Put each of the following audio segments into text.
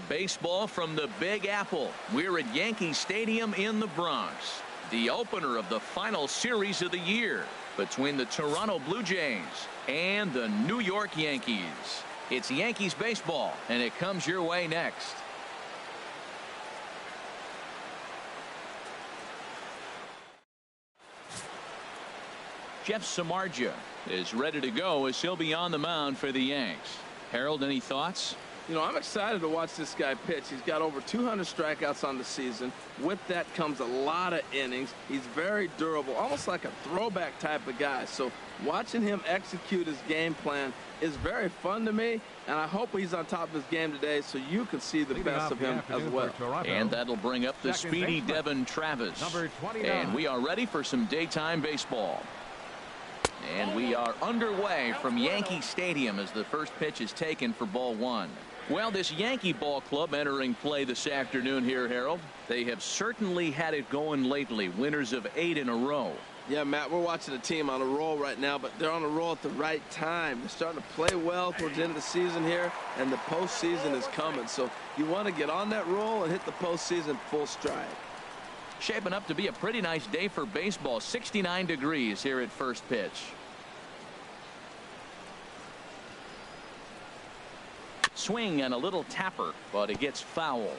Baseball from the Big Apple. We're at Yankee Stadium in the Bronx. The opener of the final series of the year between the Toronto Blue Jays and the New York Yankees. It's Yankees baseball, and it comes your way next. Jeff Samardzija is ready to go as he'll be on the mound for the Yanks. Harold, any thoughts? You know, I'm excited to watch this guy pitch. He's got over 200 strikeouts on the season. With that comes a lot of innings. He's very durable, almost like a throwback type of guy. So watching him execute his game plan is very fun to me, and I hope he's on top of his game today so you can see the best of him as well. And that'll bring up the speedy Devin Travis. And we are ready for some daytime baseball. And we are underway from Yankee Stadium as the first pitch is taken for ball one. Well, this Yankee ball club entering play this afternoon here, Harold. They have certainly had it going lately. Winners of 8 in a row. Yeah, Matt, we're watching a team on a roll right now, but they're on a roll at the right time. They're starting to play well towards the end of the season here, and the postseason is coming. So you want to get on that roll and hit the postseason full stride. Shaping up to be a pretty nice day for baseball. 69 degrees here at first pitch. Swing and a little tapper, but it gets foul.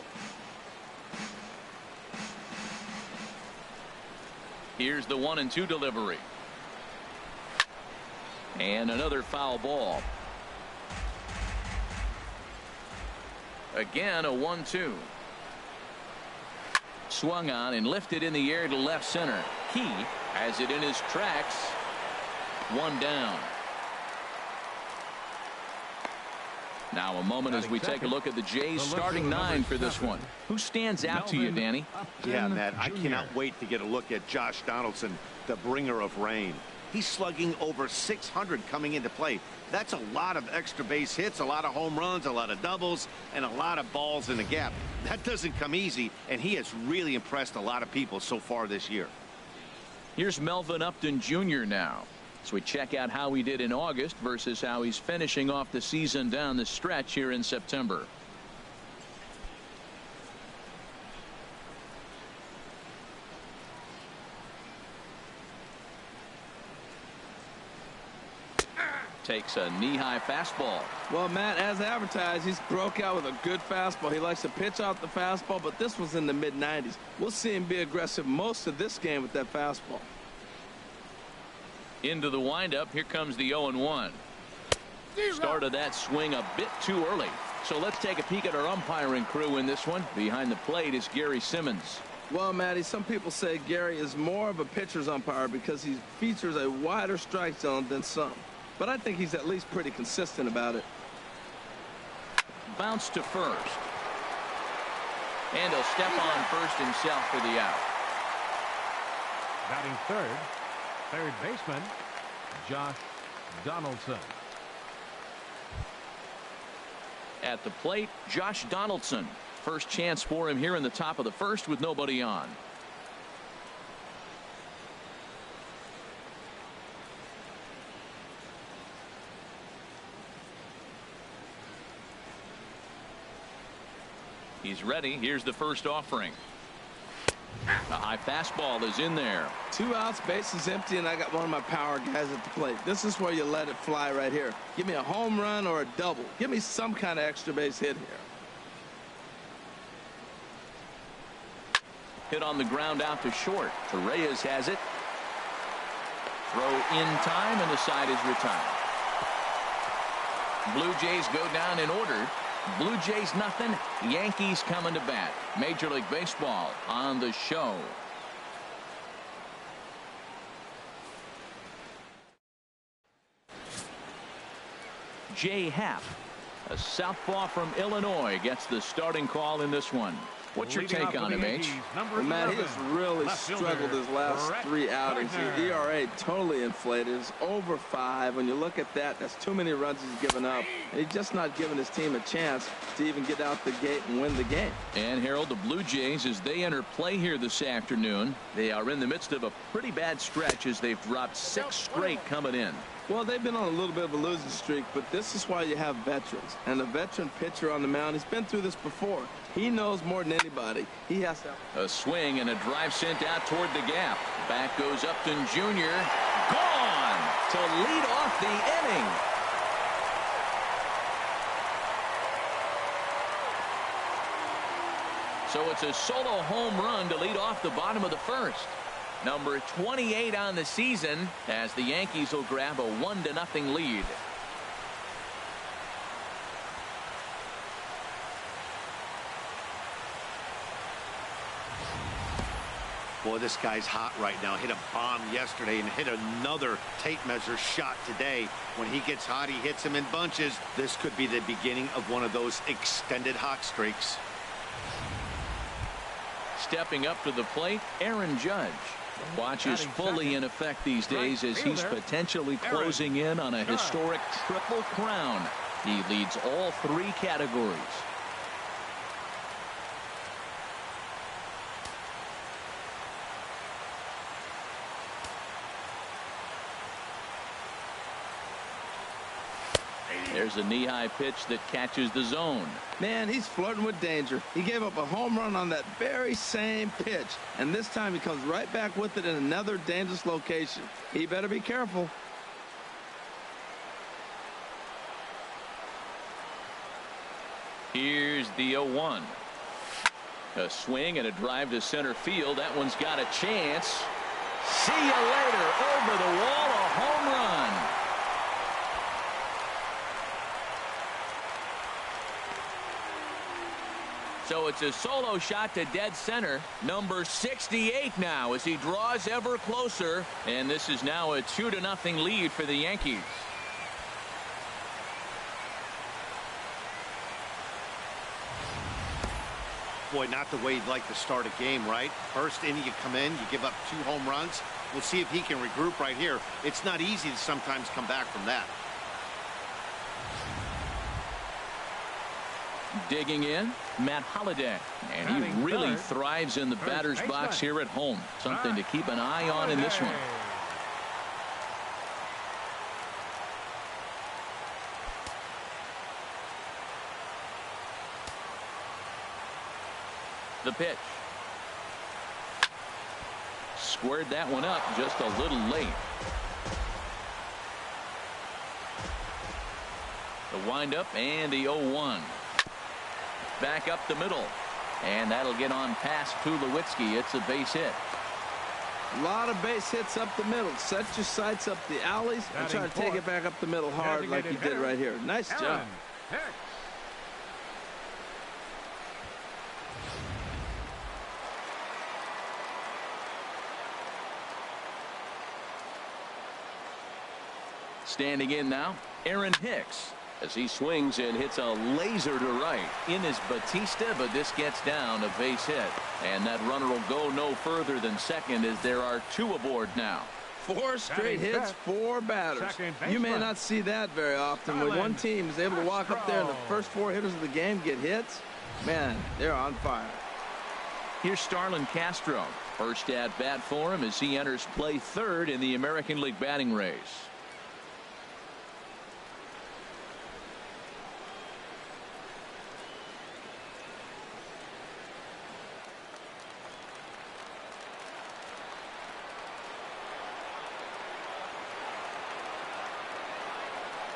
Here's the 1-2 delivery. And another foul ball. Again, a 1-2. Swung on and lifted in the air to left center. He has it in his tracks. One down. Now a moment as we take a look at the Jays starting 9 for this one. Who stands out to you, Danny? Yeah, Matt, I cannot wait to get a look at Josh Donaldson, the bringer of rain. He's slugging over 600 coming into play. That's a lot of extra base hits, a lot of home runs, a lot of doubles, and a lot of balls in the gap. That doesn't come easy, and he has really impressed a lot of people so far this year. Here's Melvin Upton Jr. now. So we check out how he did in August versus how he's finishing off the season down the stretch here in September. Takes a knee-high fastball. Well, Matt, as advertised, he's broke out with a good fastball. He likes to pitch off the fastball, but this was in the mid-90s. We'll see him be aggressive most of this game with that fastball. Into the windup. Here comes the 0-1. Started that swing a bit too early. So let's take a peek at our umpiring crew in this one. Behind the plate is Gary Simmons. Well, Matty, some people say Gary is more of a pitcher's umpire because he features a wider strike zone than some. But I think he's at least pretty consistent about it. Bounce to first. And he'll step on first himself for the out. Batting third baseman, Josh Donaldson. At the plate, Josh Donaldson. First chance for him here in the top of the first with nobody on. He's ready. Here's the first offering. A high fastball is in there. 2 outs, bases empty, and I got one of my power guys at the plate. This is where you let it fly right here. Give me a home run or a double. Give me some kind of extra base hit here. Hit on the ground out to short. Torreyes has it. Throw in time, and the side is retired. Blue Jays go down in order. Blue Jays nothing. Yankees coming to bat. Major League Baseball on the show. Jay Happ, a southpaw from Illinois, gets the starting call in this one. What's your take on him, H? Well, Matt, he has really struggled his last 3 outings. His ERA totally inflated. It's over 5. When you look at that, that's too many runs he's given up. And he's just not giving his team a chance to even get out the gate and win the game. And Harold, the Blue Jays, as they enter play here this afternoon, they are in the midst of a pretty bad stretch as they've dropped 6 straight coming in. Well, they've been on a little bit of a losing streak, but this is why you have veterans. And a veteran pitcher on the mound, he's been through this before. He knows more than anybody. He has to. A swing and a drive sent out toward the gap. Back goes Upton Jr. Gone to lead off the inning. So it's a solo home run to lead off the bottom of the first. Number 28 on the season as the Yankees will grab a 1-0 lead. Boy, this guy's hot right now. Hit a bomb yesterday and hit another tape measure shot today. When he gets hot, he hits them in bunches. This could be the beginning of one of those extended hot streaks. Stepping up to the plate, Aaron Judge. Watch is fully in effect these days as he's potentially closing in on a historic triple crown. He leads all 3 categories. There's a knee-high pitch that catches the zone. Man, he's flirting with danger. He gave up a home run on that very same pitch. And this time he comes right back with it in another dangerous location. He better be careful. Here's the 0-1. A swing and a drive to center field. That one's got a chance. See you later. Over the wall, a home run. So it's a solo shot to dead center. Number 68 now as he draws ever closer. And this is now a 2-0 lead for the Yankees. Boy, not the way you'd like to start a game, right? First inning, you come in, you give up 2 home runs. We'll see if he can regroup right here. It's not easy to sometimes come back from that. Digging in, Matt Holliday. And he really thrives in the batter's box here at home. Something to keep an eye on in this one. The pitch. Squared that one up just a little late. The windup and the 0-1. Back up the middle. And that'll get on past Tulowitzki. It's a base hit. A lot of base hits up the middle. Set your sights up the alleys and try to take it back up the middle hard like you did right here. Nice job. Standing in now, Aaron Hicks, as he swings and hits a laser to right. In is Batista, but this gets down, a base hit. And that runner will go no further than second as there are 2 aboard now. 4 straight hits, 4 batters. You may not see that very often. When one team is able to walk up there and the first 4 hitters of the game get hits, man, they're on fire. Here's Starlin Castro. First at bat for him as he enters play 3rd in the American League batting race.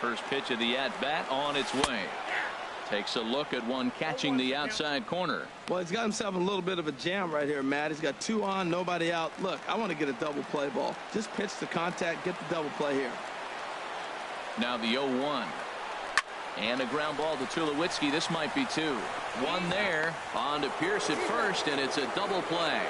First pitch of the at-bat on its way. Takes a look at one catching the outside corner. Well, he's got himself a little bit of a jam right here, Matt. He's got 2 on, nobody out. Look, I want to get a double play ball. Just pitch the contact, get the double play here. Now the 0-1. And a ground ball to Tulowitzki. This might be 2. 1 there. On to Pierce at first, and it's a double play.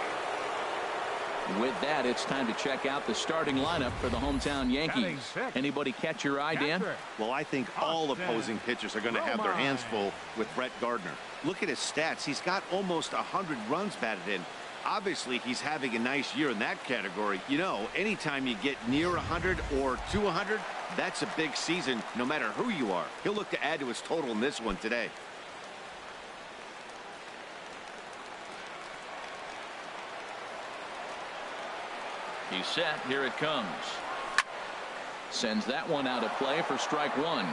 With that, it's time to check out the starting lineup for the hometown Yankees. Anybody catch your eye, Dan? Well, I think all opposing pitchers are going to have their hands full with Brett Gardner. Look at his stats. He's got almost 100 runs batted in. Obviously, he's having a nice year in that category. You know, anytime you get near 100 or to 100, that's a big season, no matter who you are. He'll look to add to his total in this one today. He's set. Here it comes. Sends that one out of play for strike one.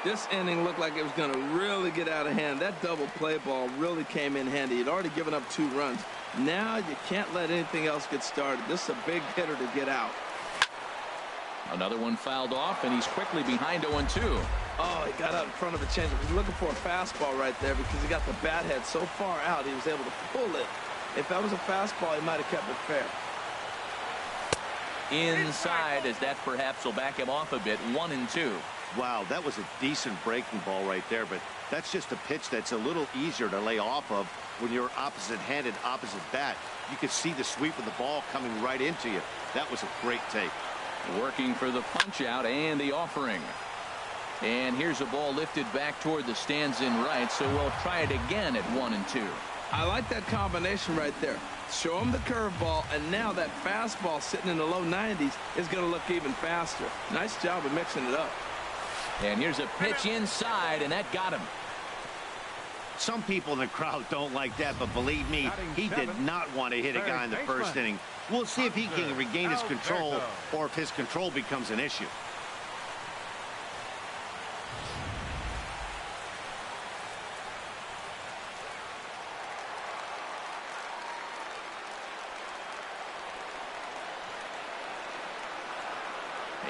This inning looked like it was going to really get out of hand. That double play ball really came in handy. He'd already given up 2 runs. Now you can't let anything else get started. This is a big hitter to get out. Another one fouled off, and he's quickly behind 0-2. Oh, he got out in front of a changeup. He's looking for a fastball right there because he got the bat head so far out he was able to pull it. If that was a fastball, he might have kept it fair. Inside, as that perhaps will back him off a bit. 1-2. Wow, that was a decent breaking ball right there, but that's just a pitch that's a little easier to lay off of when you're opposite-handed, opposite bat. You could see the sweep of the ball coming right into you. That was a great take. Working for the punch out and the offering. And here's a ball lifted back toward the stands in right, so we'll try it again at 1-2. I like that combination right there. Show him the curveball, and now that fastball sitting in the low 90s is going to look even faster. Nice job of mixing it up. And here's a pitch inside, and that got him. Some people in the crowd don't like that, but believe me, he did not want to hit a guy in the first inning. We'll see if he can regain his control or if his control becomes an issue.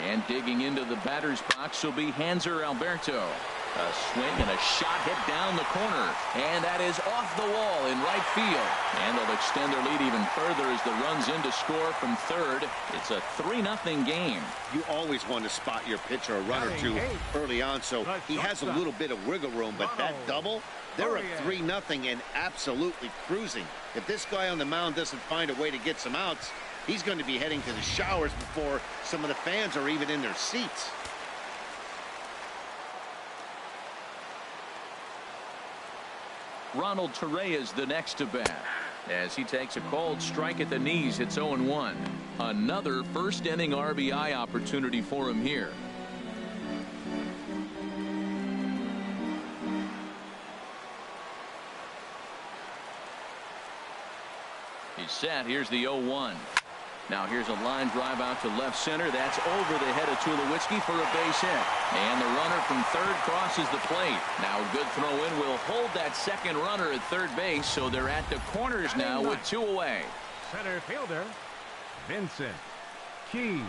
And digging into the batter's box will be Hanser Alberto. A swing and a shot hit down the corner. And that is off the wall in right field. And they'll extend their lead even further as the run's in to score from third. It's a 3-0 game. You always want to spot your pitcher a run or two early on, so he has a little bit of wiggle room. But that double, they're up 3-0 and absolutely cruising. If this guy on the mound doesn't find a way to get some outs, he's going to be heading to the showers before some of the fans are even in their seats. Ronald Torre is the next to bat as he takes a cold strike at the knees. It's 0-1. Another first inning RBI opportunity for him here. He's set. Here's the 0-1. Now here's a line drive out to left center. That's over the head of Tulowitzki for a base hit. And the runner from third crosses the plate. Now a good throw in will hold that second runner at third base. So they're at the corners now with 2 away. Center fielder, Vincent Key.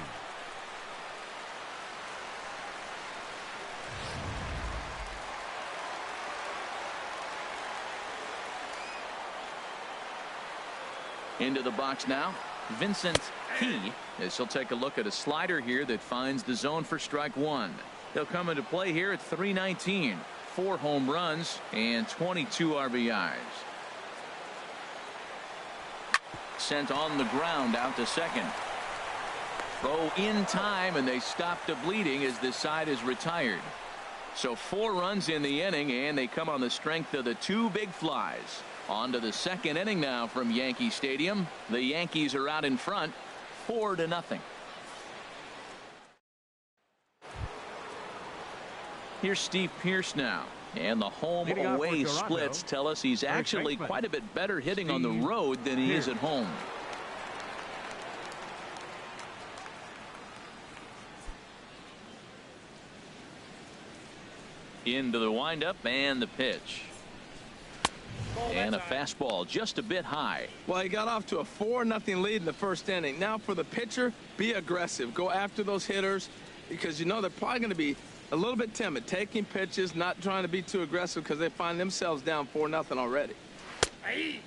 Into the box now, Vincent Key, as he'll take a look at a slider here that finds the zone for strike one. He'll come into play here at 319, 4 home runs and 22 RBIs. Sent on the ground out to second. Throw in time, and they stop the bleeding as this side is retired. So 4 runs in the inning, and they come on the strength of the 2 big flies. On to the second inning now from Yankee Stadium. The Yankees are out in front, 4-0. Here's Steve Pearce now. And the home-away splits tell us he's actually quite a bit better hitting on the road than he is at home. Into the windup and the pitch. And a fastball just a bit high. Well, he got off to a 4-0 lead in the first inning. Now for the pitcher, be aggressive. Go after those hitters because you know they're probably going to be a little bit timid, taking pitches, not trying to be too aggressive because they find themselves down 4-0 already.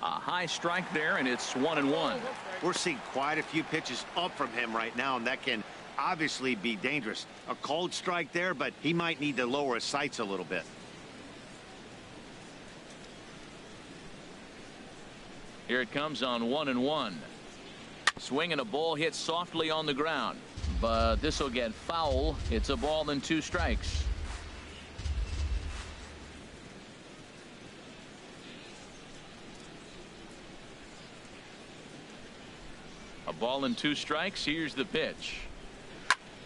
A high strike there, and it's 1-1. We're seeing quite a few pitches up from him right now, and that can obviously be dangerous. A cold strike there, but he might need to lower his sights a little bit. Here it comes on 1-1. Swing and a ball hit softly on the ground, but this will get foul. It's a ball and 2 strikes. A ball and 2 strikes. Here's the pitch.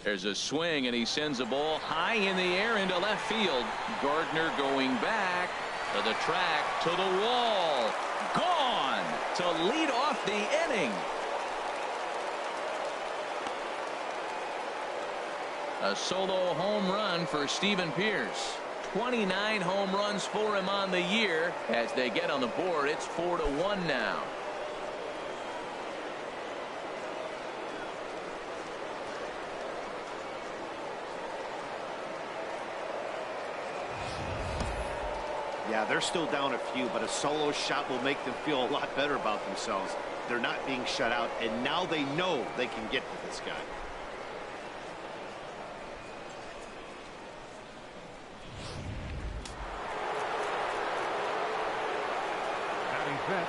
There's a swing, and he sends a ball high in the air into left field. Gardner going back to the track, to the wall. Gone to lead off the inning. A solo home run for Steven Pierce. 29 home runs for him on the year. As they get on the board, it's 4-1 now. Yeah, they're still down a few, but a solo shot will make them feel a lot better about themselves. They're not being shut out, and now they know they can get to this guy. Batting set,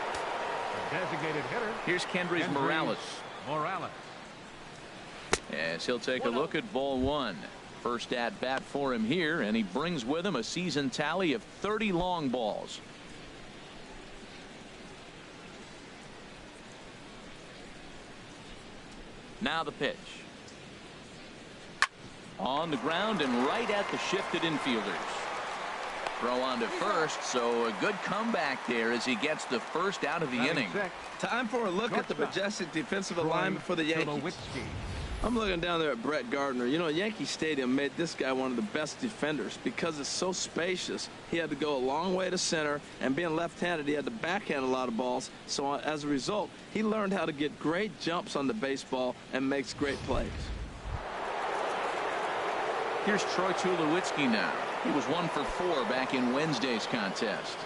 the designated hitter. Here's Kendrys Morales. As he'll take a look at ball one. First at bat for him here, and he brings with him a season tally of 30 long balls. Now the pitch. On the ground and right at the shifted infielders. Throw on to first, so a good comeback there as he gets the first out of the inning. Time for a look at the majestic defensive alignment for the Yankees. I'm looking down there at Brett Gardner. You know, Yankee Stadium made this guy one of the best defenders because it's so spacious. He had to go a long way to center, and being left-handed, he had to backhand a lot of balls. So as a result, he learned how to get great jumps on the baseball and makes great plays. Here's Troy Tulowitzki now. He was 1 for 4 back in Wednesday's contest.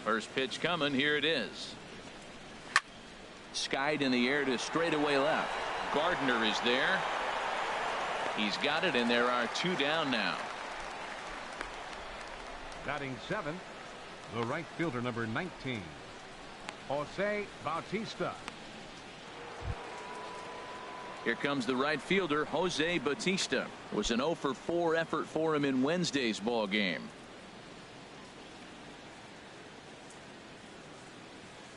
First pitch coming. Here it is. Skied in the air to straightaway left. Gardner is there. He's got it, and there are 2 down now. Batting seventh, the right fielder, number 19, Jose Bautista. Here comes the right fielder, Jose Bautista. It was an 0 for 4 effort for him in Wednesday's ball game.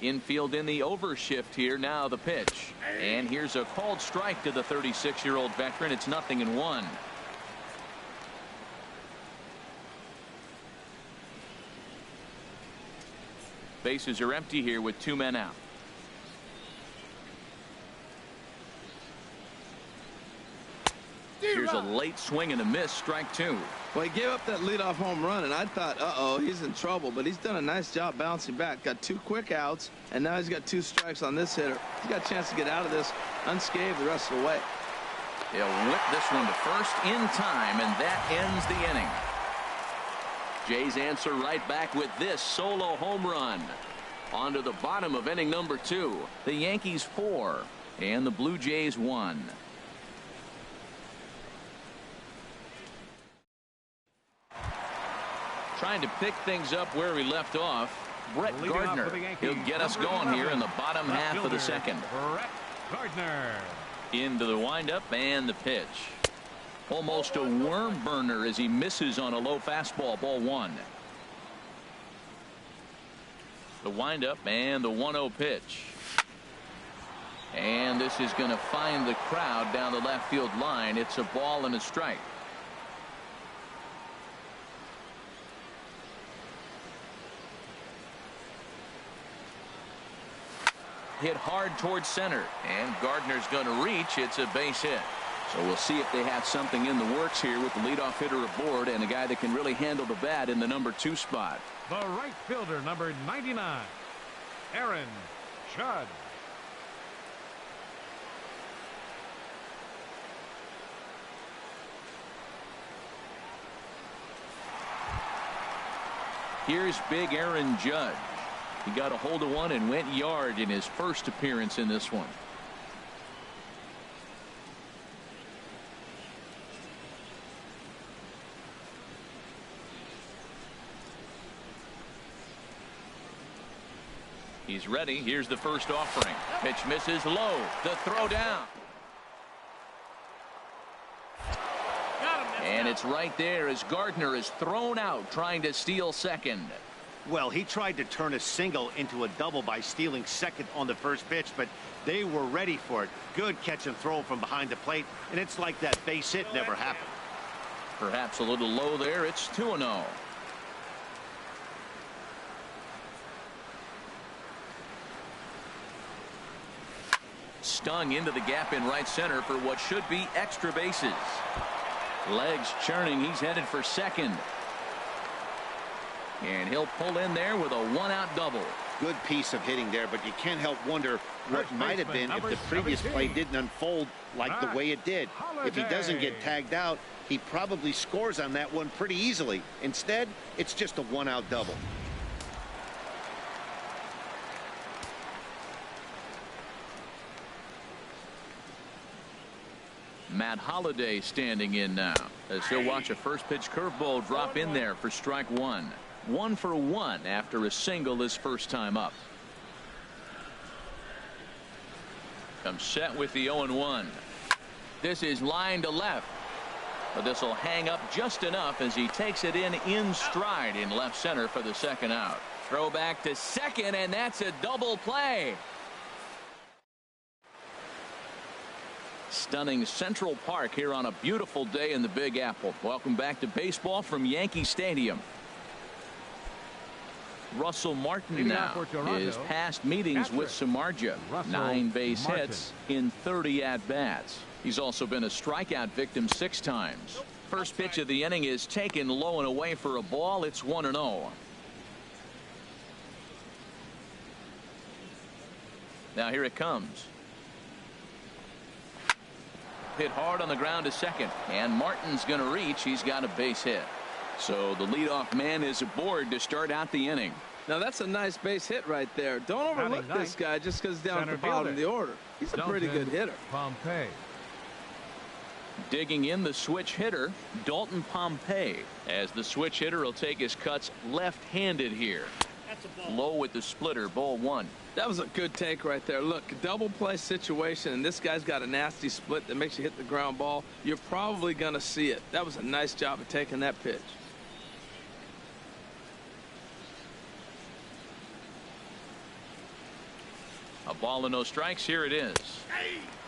Infield in the overshift here. Now the pitch. And here's a called strike to the 36-year-old veteran. It's 0-1. Bases are empty here with 2 men out. Here's a late swing and a miss. Strike 2. Well, he gave up that leadoff home run, and I thought, uh-oh, he's in trouble. But he's done a nice job bouncing back. Got 2 quick outs, and now he's got 2 strikes on this hitter. He's got a chance to get out of this unscathed the rest of the way. He'll whip this one to first in time, and that ends the inning. Jays answer right back with this solo home run. On to the bottom of inning number 2. The Yankees 4 and the Blue Jays 1. Trying to pick things up where we left off. Brett Gardner. He'll get us going here in the bottom half of the second. Brett Gardner. Into the windup and the pitch. Almost a worm burner as he misses on a low fastball. Ball 1. The windup and the 1-0 pitch. And this is going to find the crowd down the left field line. It's a ball and a strike. Hit hard towards center, and Gardner's going to reach. It's a base hit. So we'll see if they have something in the works here with the leadoff hitter aboard and a guy that can really handle the bat in the number 2 spot. The right fielder, number 99, Aaron Judge. Here's big Aaron Judge. He got a hold of one and went yard in his first appearance in this one. He's ready. Here's the first offering. Pitch misses low. The throw down. And it's right there as Gardner is thrown out trying to steal second. Well, he tried to turn a single into a double by stealing second on the first pitch, but they were ready for it. Good catch and throw from behind the plate, and it's like that base hit never happened. Perhaps a little low there. It's 2-0. stung into the gap in right center for what should be extra bases. Legs churning. He's headed for second. And he'll pull in there with a one-out double. Good piece of hitting there, but you can't help wonder what might have been if the previous play didn't unfold like the way it did. If he doesn't get tagged out, he probably scores on that one pretty easily. Instead, it's just a one-out double. Matt Holliday standing in now as he'll watch a first pitch curveball drop in there for strike one. 1 for 1 after a single his first time up. Comes set with the 0-1. This is line to left, but this will hang up just enough as he takes it in stride in left center for the second out. Throw back to second, and that's a double play. Stunning Central Park here on a beautiful day in the Big Apple. Welcome back to baseball from Yankee Stadium. Russell Martin now is past meetings with Samardzija. 9 base hits in 30 at-bats. He's also been a strikeout victim 6 times. First pitch of the inning is taken low and away for a ball. It's 1-0. Now here it comes. Hit hard on the ground to second, and Martin's going to reach. He's got a base hit. So the leadoff man is aboard to start out the inning. Now that's a nice base hit right there. Don't overlook this guy just because he's down at the bottom of the order. He's a pretty good hitter. Pompey. Digging in the switch hitter, Dalton Pompey, as the switch hitter will take his cuts left-handed here. Low with the splitter, ball 1. That was a good take right there. Look, double play situation, and this guy's got a nasty split that makes you hit the ground ball. You're probably going to see it. That was a nice job of taking that pitch. A ball and no strikes. Here it is.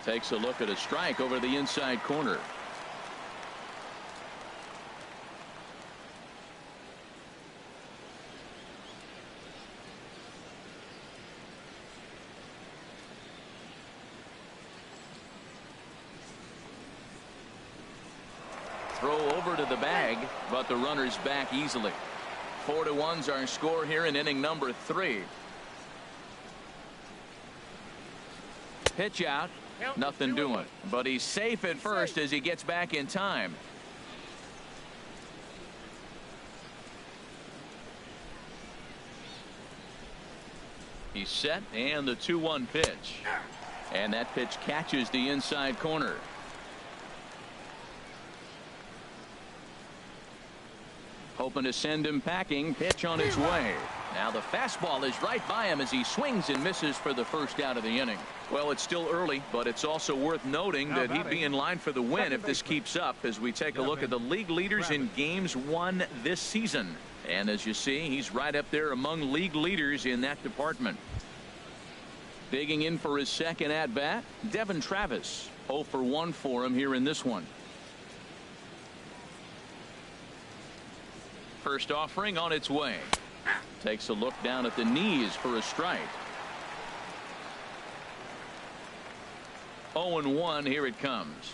Takes a look at a strike over the inside corner. Throw over to the bag, but the runner's back easily. 4-1's our score here in inning number 3. Pitch out, nothing doing, but he's safe at first as he gets back in time. He's set, and the 2-1 pitch, and that pitch catches the inside corner. Hoping to send him packing. Pitch on its way. Now the fastball is right by him as he swings and misses for the first out of the inning. Well, it's still early, but it's also worth noting that he'd be in line for the win if this keeps up as we take a look at the league leaders in games won this season. And as you see, he's right up there among league leaders in that department. Digging in for his second at bat, Devin Travis. 0 for 1 for him here in this one. First offering on its way. Takes a look down at the knees for a strike. 0-1. Here it comes.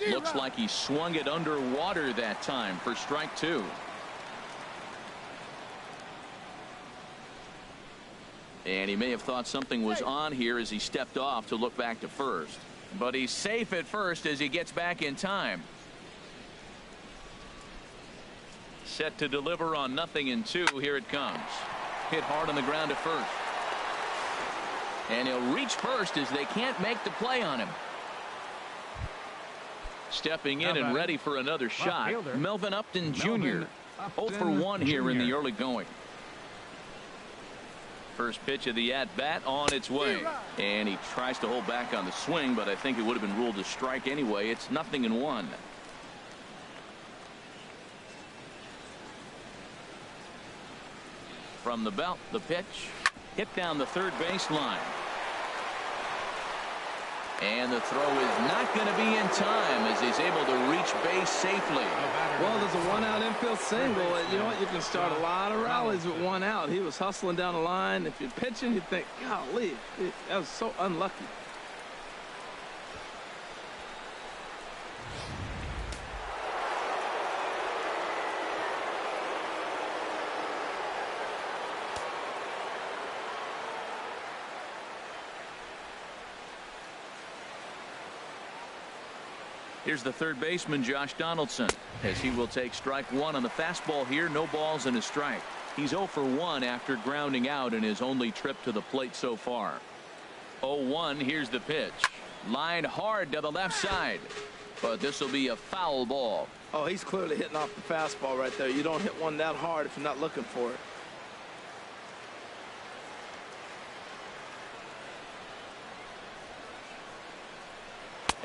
Looks like he swung it underwater that time for strike 2. And he may have thought something was on here as he stepped off to look back to first. But he's safe at first as he gets back in time. Set to deliver on 0-2. Here it comes. Hit hard on the ground at first. And he'll reach first as they can't make the play on him. Stepping in and ready for another shot, Melvin Upton Jr. 0 for 1 here in the early going. First pitch of the at-bat on its way. And he tries to hold back on the swing, but I think it would have been ruled a strike anyway. It's 0-1. From the belt, the pitch. Hit down the third baseline. And the throw is not going to be in time as he's able to reach base safely. Well, there's a one-out infield single. And you know what? You can start a lot of rallies with one out. He was hustling down the line. If you're pitching, you think, golly, that was so unlucky. Here's the third baseman, Josh Donaldson, as he will take strike one on the fastball here. No balls and a strike. He's 0 for 1 after grounding out in his only trip to the plate so far. 0-1. Here's the pitch. Line hard to the left side, but this will be a foul ball. Oh, he's clearly hitting off the fastball right there. You don't hit one that hard if you're not looking for it.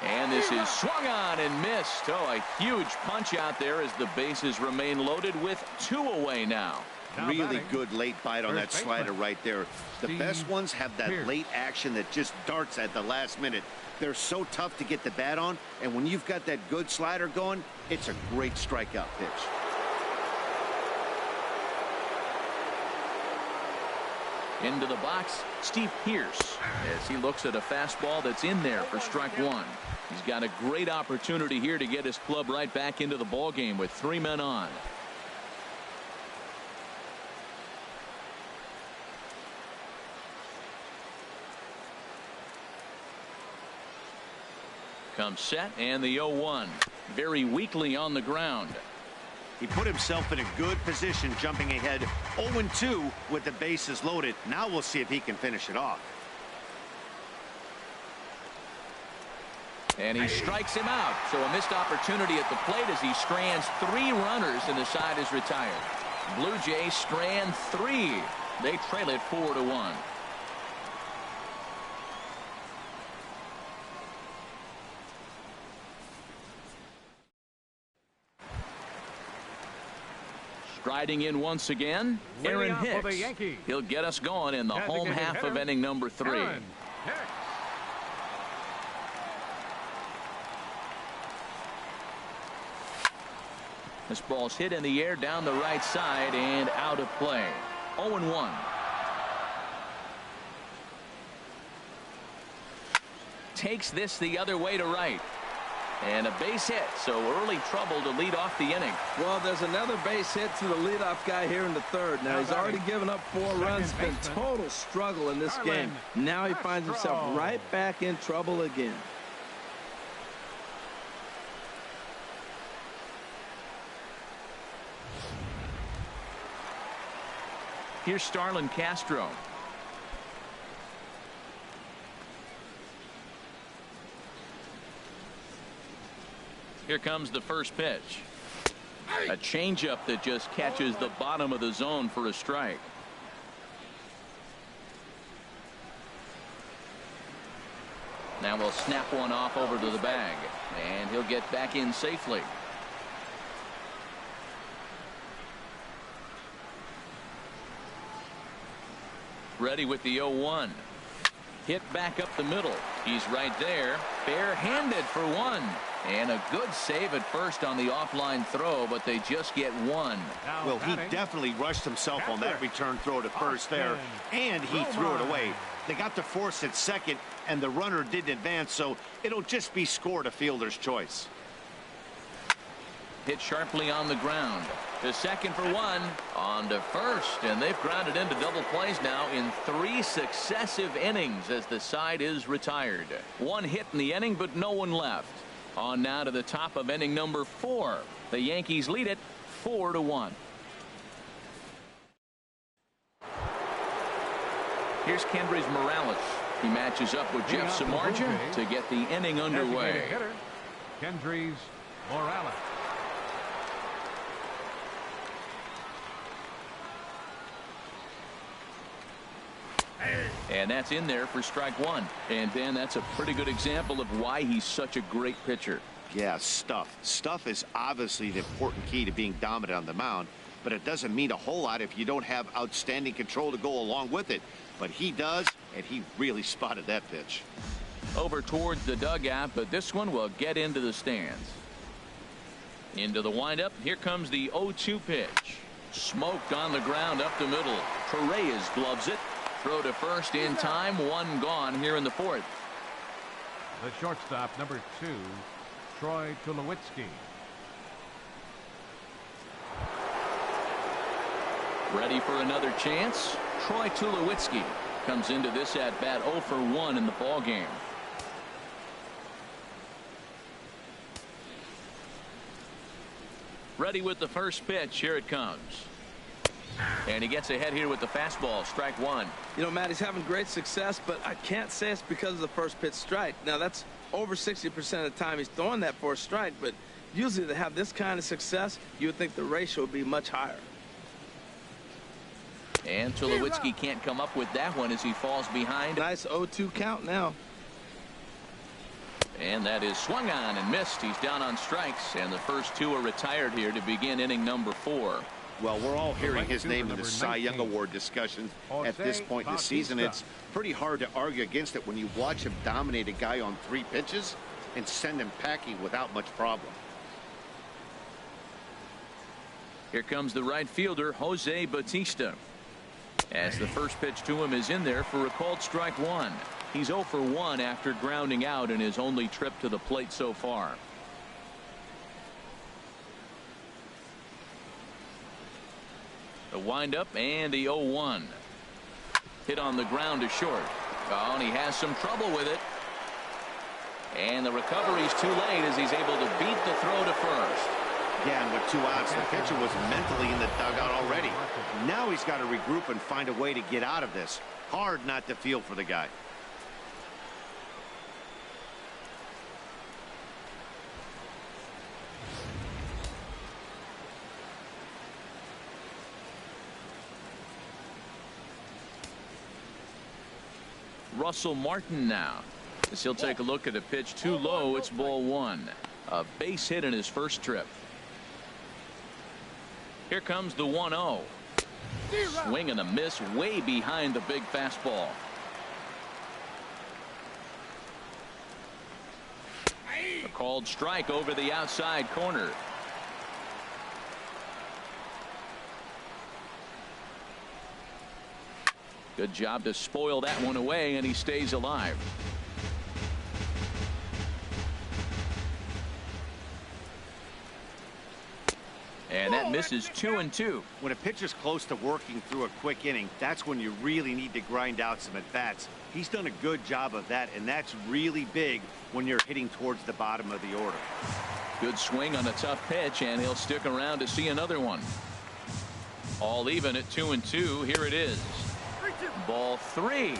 And this is swung on and missed. Oh, a huge punch out there as the bases remain loaded with 2 away now. Really good late bite on that slider right there. The best ones have that late action that just darts at the last minute. They're so tough to get the bat on, and when you've got that good slider going, it's a great strikeout pitch. Into the box, Steve Pearce, as he looks at a fastball that's in there for strike one. He's got a great opportunity here to get his club right back into the ball game with 3 men on. Comes set, and the 0-1. Very weakly on the ground. He put himself in a good position, jumping ahead 0-2 with the bases loaded. Now we'll see if he can finish it off. And he strikes him out. So a missed opportunity at the plate as he strands 3 runners, and the side is retired. Blue Jays strand 3. They trail it 4-1. Striding in once again, Aaron Hicks. He'll get us going in the home half of inning number 3. This ball's hit in the air down the right side and out of play. 0-1. Takes this the other way to right. And a base hit, so early trouble to lead off the inning. Well, there's another base hit to the leadoff guy here in the third. Now, he's already given up 4 runs. It's been total struggle in this game. Now he finds himself right back in trouble again. Here's Starlin Castro. Here comes the first pitch. A changeup that just catches the bottom of the zone for a strike. Now we'll snap one off over to the bag, and he'll get back in safely. Ready with the 0-1. Hit back up the middle. He's right there, barehanded for 1. And a good save at first on the offline throw, but they just get 1. Well, he definitely rushed himself on that return throw to first there, and he threw it away. They got to force at second, and the runner didn't advance, so it'll just be scored a fielder's choice. Hit sharply on the ground. To second for 1. On to first, and they've grounded into double plays now in 3 successive innings as the side is retired. 1 hit in the inning, but no one left. On now to the top of inning number 4. The Yankees lead it 4-1. Here's Kendrys Morales. He matches up with Jeff Samardzija to get the inning underway. Kendrys Morales. And that's in there for strike 1. And Dan, that's a pretty good example of why he's such a great pitcher. Yeah, stuff. Stuff is obviously the important key to being dominant on the mound, but it doesn't mean a whole lot if you don't have outstanding control to go along with it. But he does, and he really spotted that pitch. Over towards the dugout, but this one will get into the stands. Into the windup. Here comes the 0-2 pitch. Smoked on the ground up the middle. Torres gloves it. Throw to first in time. 1 gone here in the 4th. The shortstop, number 2, Troy Tulowitzki. Ready for another chance. Troy Tulowitzki comes into this at bat 0 for 1 in the ball game. Ready with the first pitch. Here it comes. And he gets ahead here with the fastball. Strike one. You know, Matt, he's having great success, but I can't say it's because of the first pitch strike. Now, that's over 60% of the time he's throwing that for a strike, but usually to have this kind of success, you would think the ratio would be much higher. And Tulowitzki can't come up with that one as he falls behind. Nice 0-2 count now. And that is swung on and missed. He's down on strikes, and the first two are retired here to begin inning number 4. Well, we're all hearing his name in the Cy Young Award discussions at this point in the season. It's pretty hard to argue against it when you watch him dominate a guy on 3 pitches and send him packing without much problem. Here comes the right fielder, Jose Bautista. As the first pitch to him is in there for a called strike one. He's 0 for 1 after grounding out in his only trip to the plate so far. The windup and the 0-1. Hit on the ground to short. Oh, and he has some trouble with it. And the recovery's too late as he's able to beat the throw to first. Yeah, and with 2 outs, the pitcher was mentally in the dugout already. Now he's got to regroup and find a way to get out of this. Hard not to feel for the guy. Russell Martin now, as he'll take a look at a pitch too low. It's ball 1. A base hit in his first trip. Here comes the 1-0. Swing and a miss way behind the big fastball. A called strike over the outside corner. Good job to spoil that one away, and he stays alive. And that misses 2-2. When a pitcher's close to working through a quick inning, that's when you really need to grind out some at-bats. He's done a good job of that, and that's really big when you're hitting towards the bottom of the order. Good swing on a tough pitch, and he'll stick around to see another one. All even at 2-2. Here it is. Ball 3.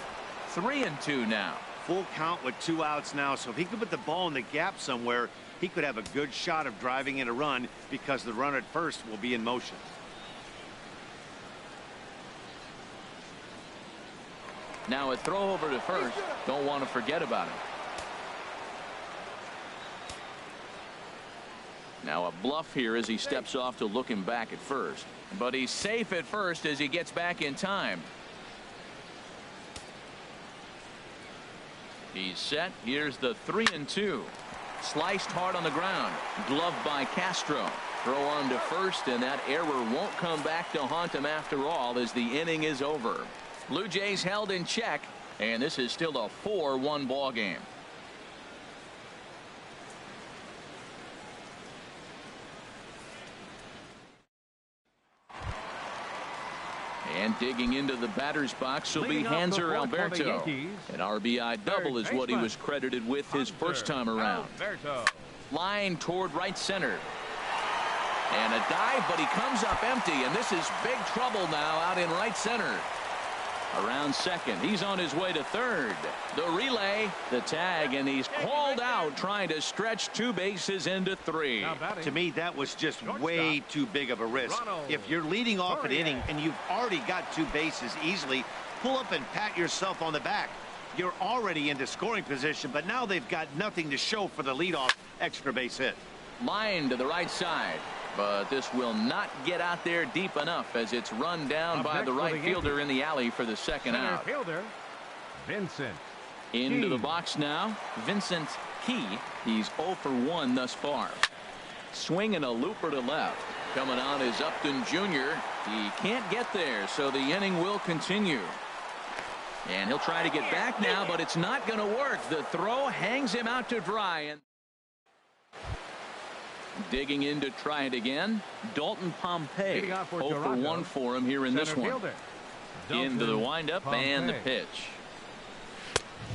3-2 now. Full count with 2 outs now, so if he could put the ball in the gap somewhere, he could have a good shot of driving in a run because the runner at first will be in motion. Now a throw over to first. Don't want to forget about him. Now a bluff here as he steps off to look him back at first. But he's safe at first as he gets back in time. He's set. Here's the 3-2. Sliced hard on the ground. Gloved by Castro. Throw on to first, and that error won't come back to haunt him after all as the inning is over. Blue Jays held in check, and this is still a 4-1 ball game. And digging into the batter's box will be Hanser Alberto. An RBI double is what he was credited with his first time around. Line toward right center. And a dive, but he comes up empty, and this is big trouble now out in right center. Around second. He's on his way to third. The relay, the tag, and he's called out trying to stretch 2 bases into 3. To me, that was just way too big of a risk. If you're leading off an inning and you've already got 2 bases easily, pull up and pat yourself on the back. You're already into scoring position, but now they've got nothing to show for the leadoff extra base hit. Line to the right side. But this will not get out there deep enough as it's run down by the right fielder in the alley for the second out. Fielder, Vincent into the box now. Vincent Key. He's 0 for 1 thus far. Swinging a looper to left. Coming on is Upton Jr. He can't get there, so the inning will continue. And he'll try to get back now, but it's not going to work. The throw hangs him out to dry. And digging in to try it again. Dalton Pompey. 0 for 1 for him here in this one. Into the windup and the pitch.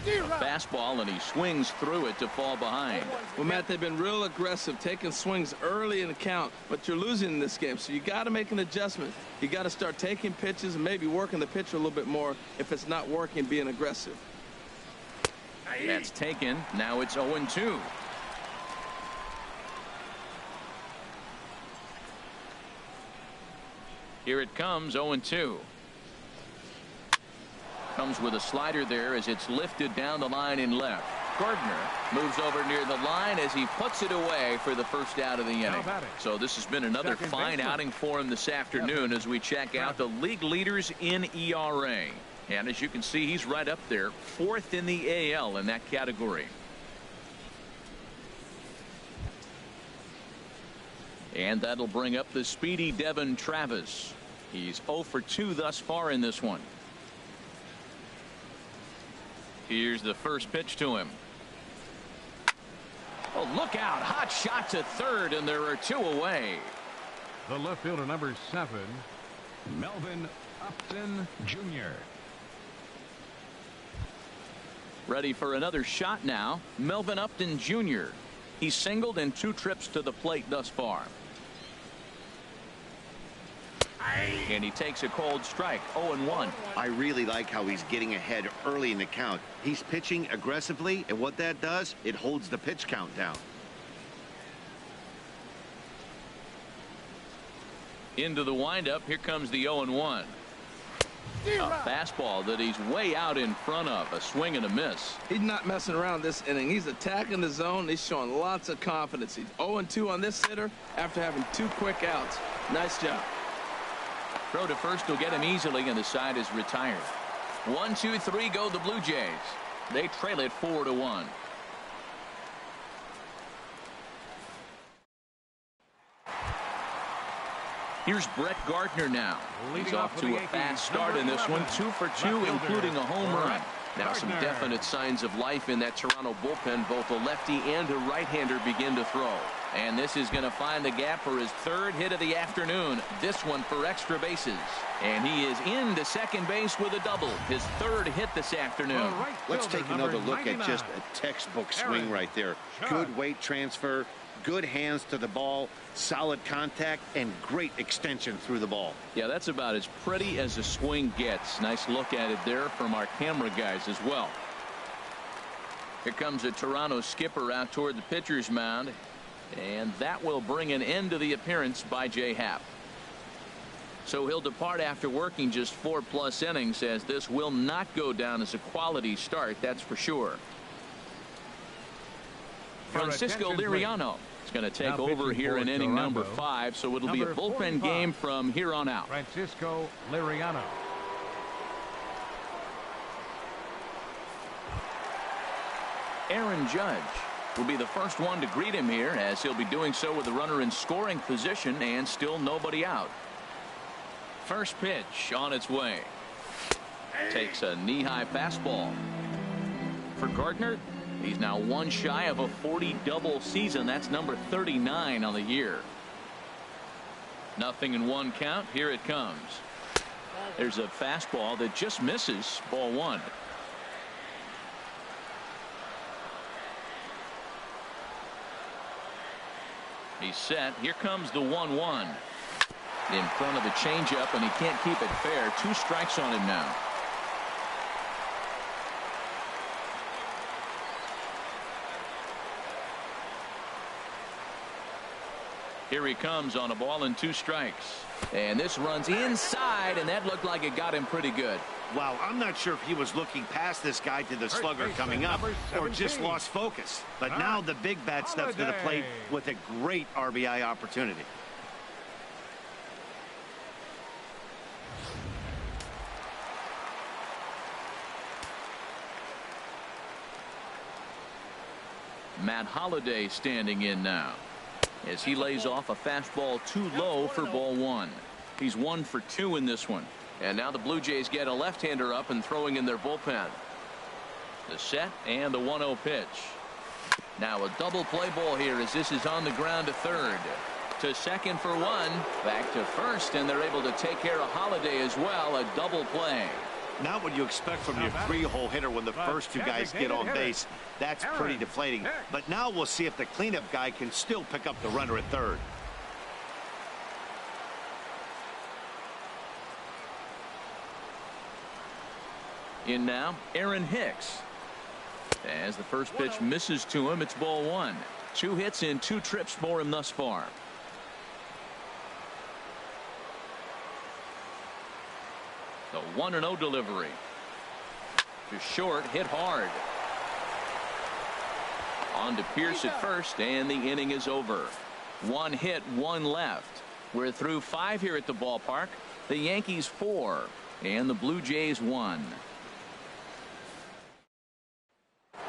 A fastball, and he swings through it to fall behind. Well, Matt, they've been real aggressive, taking swings early in the count, but you're losing in this game, so you got to make an adjustment. You got to start taking pitches and maybe working the pitcher a little bit more if it's not working, being aggressive. That's taken. Now it's 0-2. Here it comes, 0-2. Comes with a slider there as it's lifted down the line in left. Gardner moves over near the line as he puts it away for the first out of the inning. So this has been another fine outing for him this afternoon as we check out the league leaders in ERA. And as you can see, he's right up there, 4th in the AL in that category. And that'll bring up the speedy Devin Travis. He's 0 for 2 thus far in this one. Here's the first pitch to him. Oh, look out. Hot shot to third, and there are 2 away. The left fielder, number 7, Melvin Upton Jr. Ready for another shot now. Melvin Upton Jr. He's singled in 2 trips to the plate thus far. And he takes a cold strike. 0-1. I really like how he's getting ahead early in the count. He's pitching aggressively, and what that does, it holds the pitch count down. Into the windup. Here comes the 0-1. A fastball that he's way out in front of. A swing and a miss. He's not messing around this inning. He's attacking the zone. He's showing lots of confidence. He's 0-2 on this hitter after having 2 quick outs. Nice job. Throw to first will get him easily, and the side is retired. 1, 2, 3 go the Blue Jays. They trail it 4-1. Here's Brett Gardner now. He's off to a fast start in this one. 2 for 2, including a home run. Now some definite signs of life in that Toronto bullpen. Both a lefty and a right-hander begin to throw. And this is going to find the gap for his 3rd hit of the afternoon. This one for extra bases. And he is into second base with a double. His 3rd hit this afternoon. Let's take another look at just a textbook swing right there. Good weight transfer, good hands to the ball, solid contact, and great extension through the ball. Yeah, that's about as pretty as a swing gets. Nice look at it there from our camera guys as well. Here comes a Toronto skipper out toward the pitcher's mound. And that will bring an end to the appearance by Jay Happ. So he'll depart after working just 4+ innings, as this will not go down as a quality start, that's for sure. Francisco Liriano is going to take over here in inning number 5, so it'll be a bullpen game from here on out. Francisco Liriano. Aaron Judge will be the first one to greet him here, as he'll be doing so with a runner in scoring position and still nobody out. First pitch on its way. Takes a knee-high fastball. For Gardner, he's now 1 shy of a 40 double season. That's number 39 on the year. 0-1 count. Here it comes. There's a fastball that just misses. Ball 1. He's set. Here comes the 1-1. In front of the changeup, and he can't keep it fair. 2 strikes on him now. Here he comes on a ball and 2 strikes. And this runs inside, and that looked like it got him pretty good. Wow, I'm not sure if he was looking past this guy to the slugger coming up or just lost focus. But now the big bat steps to the plate with a great RBI opportunity. Matt Holliday standing in now, as he lays off a fastball too low for ball 1. He's 1 for 2 in this one. And now the Blue Jays get a left-hander up and throwing in their bullpen. The set and the 1-0 pitch. Now a double play ball here, as this is on the ground to third. To second for 1. Back to first, and they're able to take care of Holliday as well. A double play. Not what you expect from your three-hole hitter when the first two guys get on base. That's pretty deflating. But now we'll see if the cleanup guy can still pick up the runner at third. In now, Aaron Hicks. As the first pitch misses to him, it's ball one. 2 hits in 2 trips for him thus far. The 1-0 delivery. To short, hit hard. On to Pierce at first, and the inning is over. 1 hit, 1 left. We're through 5 here at the ballpark. The Yankees 4, and the Blue Jays 1.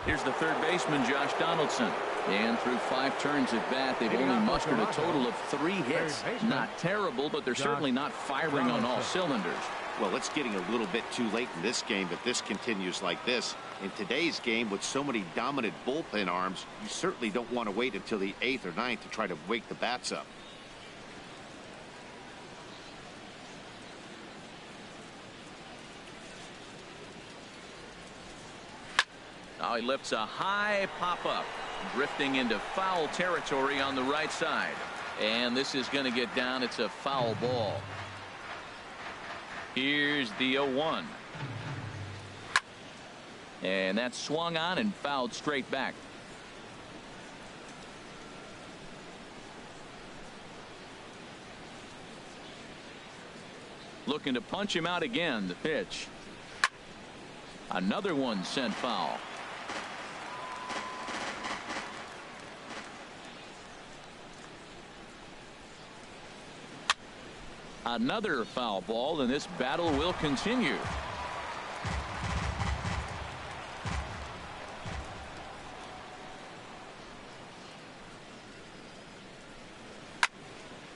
Here's the third baseman, Josh Donaldson. And through 5 turns at bat, they've only mustered a total of 3 hits. Not terrible, but they're certainly not firing on all cylinders. Well, it's getting a little bit too late in this game if this continues like this. In today's game, with so many dominant bullpen arms, you certainly don't want to wait until the 8th or 9th to try to wake the bats up. Now he lifts a high pop-up, drifting into foul territory on the right side. And this is going to get down. It's a foul ball. Here's the 0-1. And that's swung on and fouled straight back. Looking to punch him out again. The pitch. Another one sent foul. Another foul ball, and this battle will continue.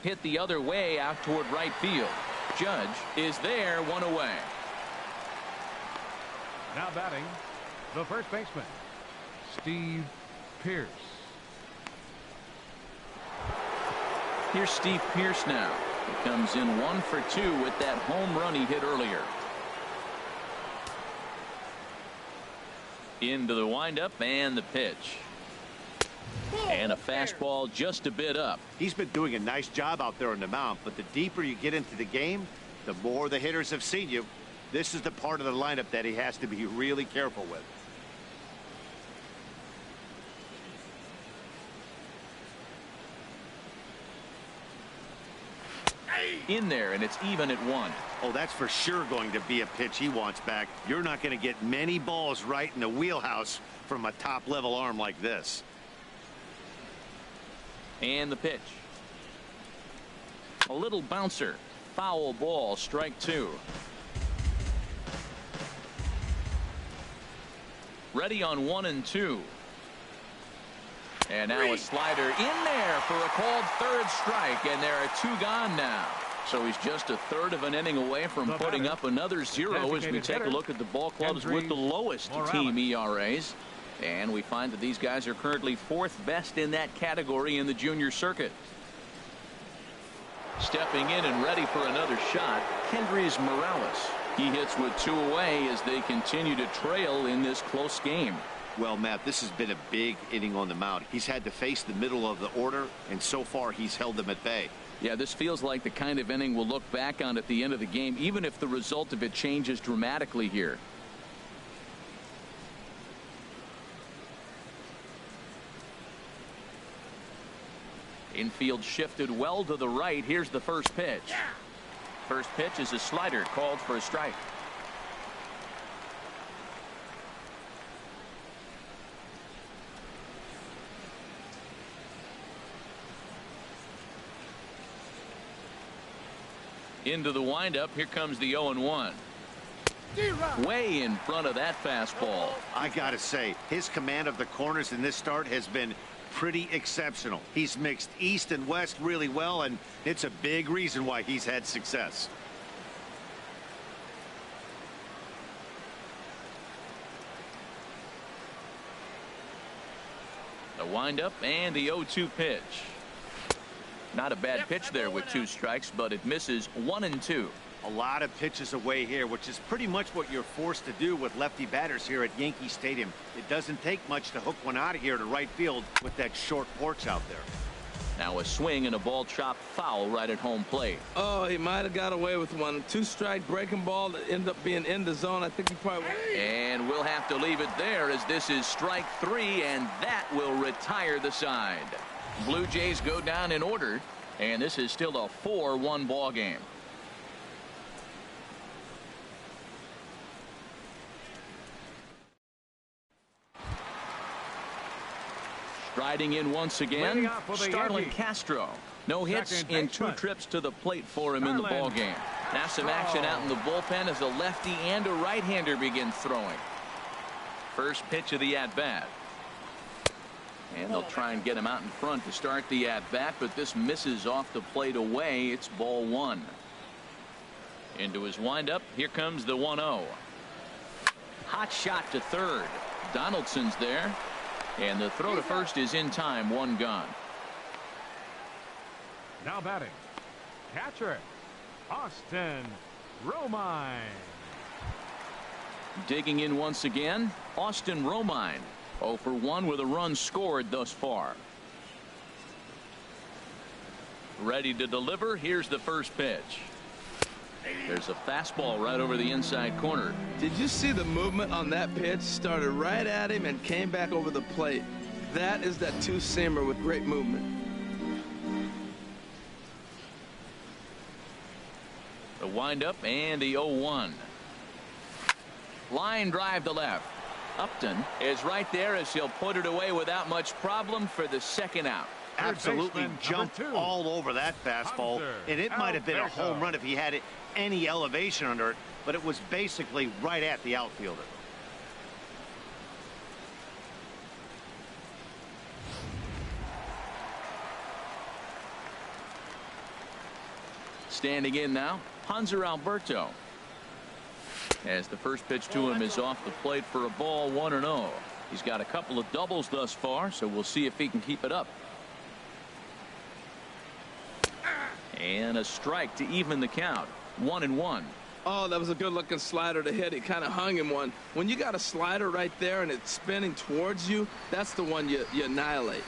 Hit the other way out toward right field. Judge is there, 1 away. Now batting, the first baseman, Steve Pierce. Here's Steve Pierce now. He comes in 1 for 2 with that home run he hit earlier. Into the windup and the pitch. And a fastball just a bit up. He's been doing a nice job out there on the mound, but the deeper you get into the game, the more the hitters have seen you. This is the part of the lineup that he has to be really careful with. In there, and it's even at 1. Oh, that's for sure going to be a pitch he wants back. You're not going to get many balls right in the wheelhouse from a top-level arm like this. And the pitch. A little bouncer. Foul ball, strike 2. Ready on 1 and 2. And now a slider in there for a called third strike, and there are 2 gone now. So he's just a third of an inning away from putting up another 0 as we take a look at the ball clubs with the lowest team ERAs. And we find that these guys are currently 4th best in that category in the junior circuit. Stepping in and ready for another shot, Kendrys Morales. He hits with 2 away as they continue to trail in this close game. Well, Matt, this has been a big inning on the mound. He's had to face the middle of the order, and so far he's held them at bay. Yeah, this feels like the kind of inning we'll look back on at the end of the game, even if the result of it changes dramatically here. Infield shifted well to the right. Here's the first pitch. First pitch is a slider called for a strike. Into the windup. Here comes the 0-1. Way in front of that fastball. I gotta say, his command of the corners in this start has been pretty exceptional. He's mixed east and west really well, and it's a big reason why he's had success. The windup and the 0-2 pitch. Not a bad pitch there with 2 strikes, but it misses 1 and 2. A lot of pitches away here, which is pretty much what you're forced to do with lefty batters here at Yankee Stadium. It doesn't take much to hook one out of here to right field with that short porch out there. Now a swing and a ball chopped foul right at home plate. Oh, he might have got away with one. 2-strike breaking ball that ended up being in the zone. I think he probably. And we'll have to leave it there as this is strike 3, and that will retire the side. Blue Jays go down in order, and this is still a 4-1 ball game. Striding in once again, Starlin Castro. No hits in 2 trips to the plate for him in the ball game. Now some action out in the bullpen as a lefty and a right-hander begin throwing. First pitch of the at-bat. And they'll try and get him out in front to start the at-bat, but this misses off the plate away. It's ball 1. Into his windup. Here comes the 1-0. Hot shot to third. Donaldson's there. And the throw to first is in time. 1 gone. Now batting, catcher, Austin Romine. Digging in once again, Austin Romine. 0 for 1 with a run scored thus far. Ready to deliver. Here's the first pitch. There's a fastball right over the inside corner. Did you see the movement on that pitch? Started right at him and came back over the plate. That is that 2-seamer with great movement. The windup and the 0-1. Line drive to left. Upton is right there as he'll put it away without much problem for the second out. Absolutely jumped all over that fastball, and it might have been a home run if he had any elevation under it, but it was basically right at the outfielder. Standing in now, Hanser Alberto. As the first pitch to him is off the plate for a ball, 1-0. He's got a couple of doubles thus far, so we'll see if he can keep it up. And a strike to even the count. 1-1. Oh, that was a good looking slider to hit. He kind of hung him one. When you got a slider right there and it's spinning towards you, that's the one you annihilate.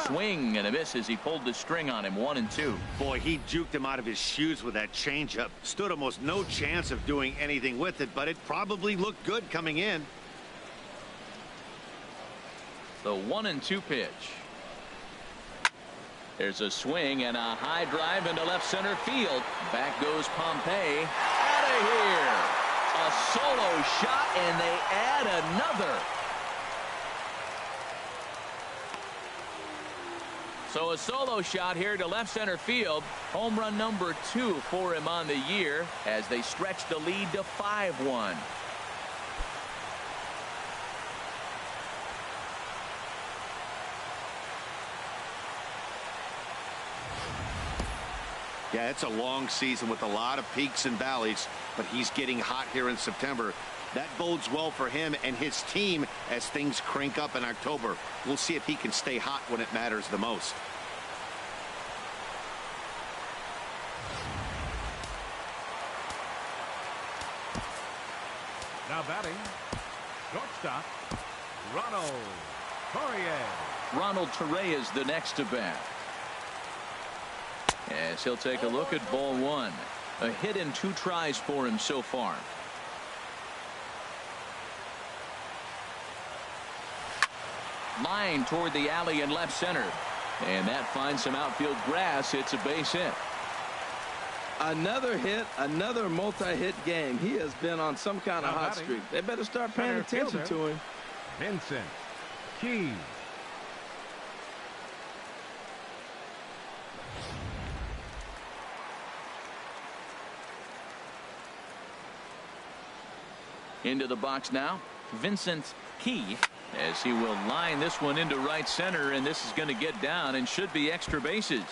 Swing and a miss as he pulled the string on him. 1-2. Boy, he juked him out of his shoes with that changeup. Stood almost no chance of doing anything with it, but it probably looked good coming in. The 1-2 pitch. There's a swing and a high drive into left center field. Back goes Pompey. Out of here. A solo shot, and they add another. So a solo shot here to left center field. Home run number 2 for him on the year as they stretch the lead to 5-1. Yeah, it's a long season with a lot of peaks and valleys, but he's getting hot here in September. That bodes well for him and his team as things crank up in October. We'll see if he can stay hot when it matters the most. Now batting, shortstop, Ronald Torreyes. Ronald Torreyes is the next to bat. As he'll take a look at ball 1. A hit and 2 tries for him so far. Line toward the alley in left center. And that finds some outfield grass. It's a base hit. Another hit, another multi-hit game. He has been on some kind of hot streak. They better start paying attention to him. Vincent Key. Into the box now, Vincent Key, as he will line this one into right center, and this is going to get down and should be extra bases.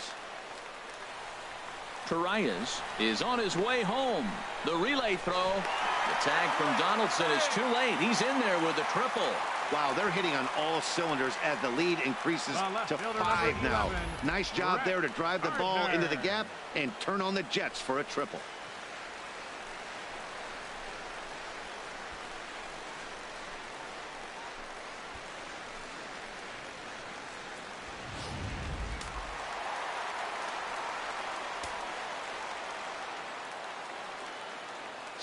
Torreyes is on his way home. The relay throw. The tag from Donaldson is too late. He's in there with a triple. Wow, they're hitting on all cylinders as the lead increases to 5 now. Nice job there to drive the ball into the gap and turn on the Jets for a triple.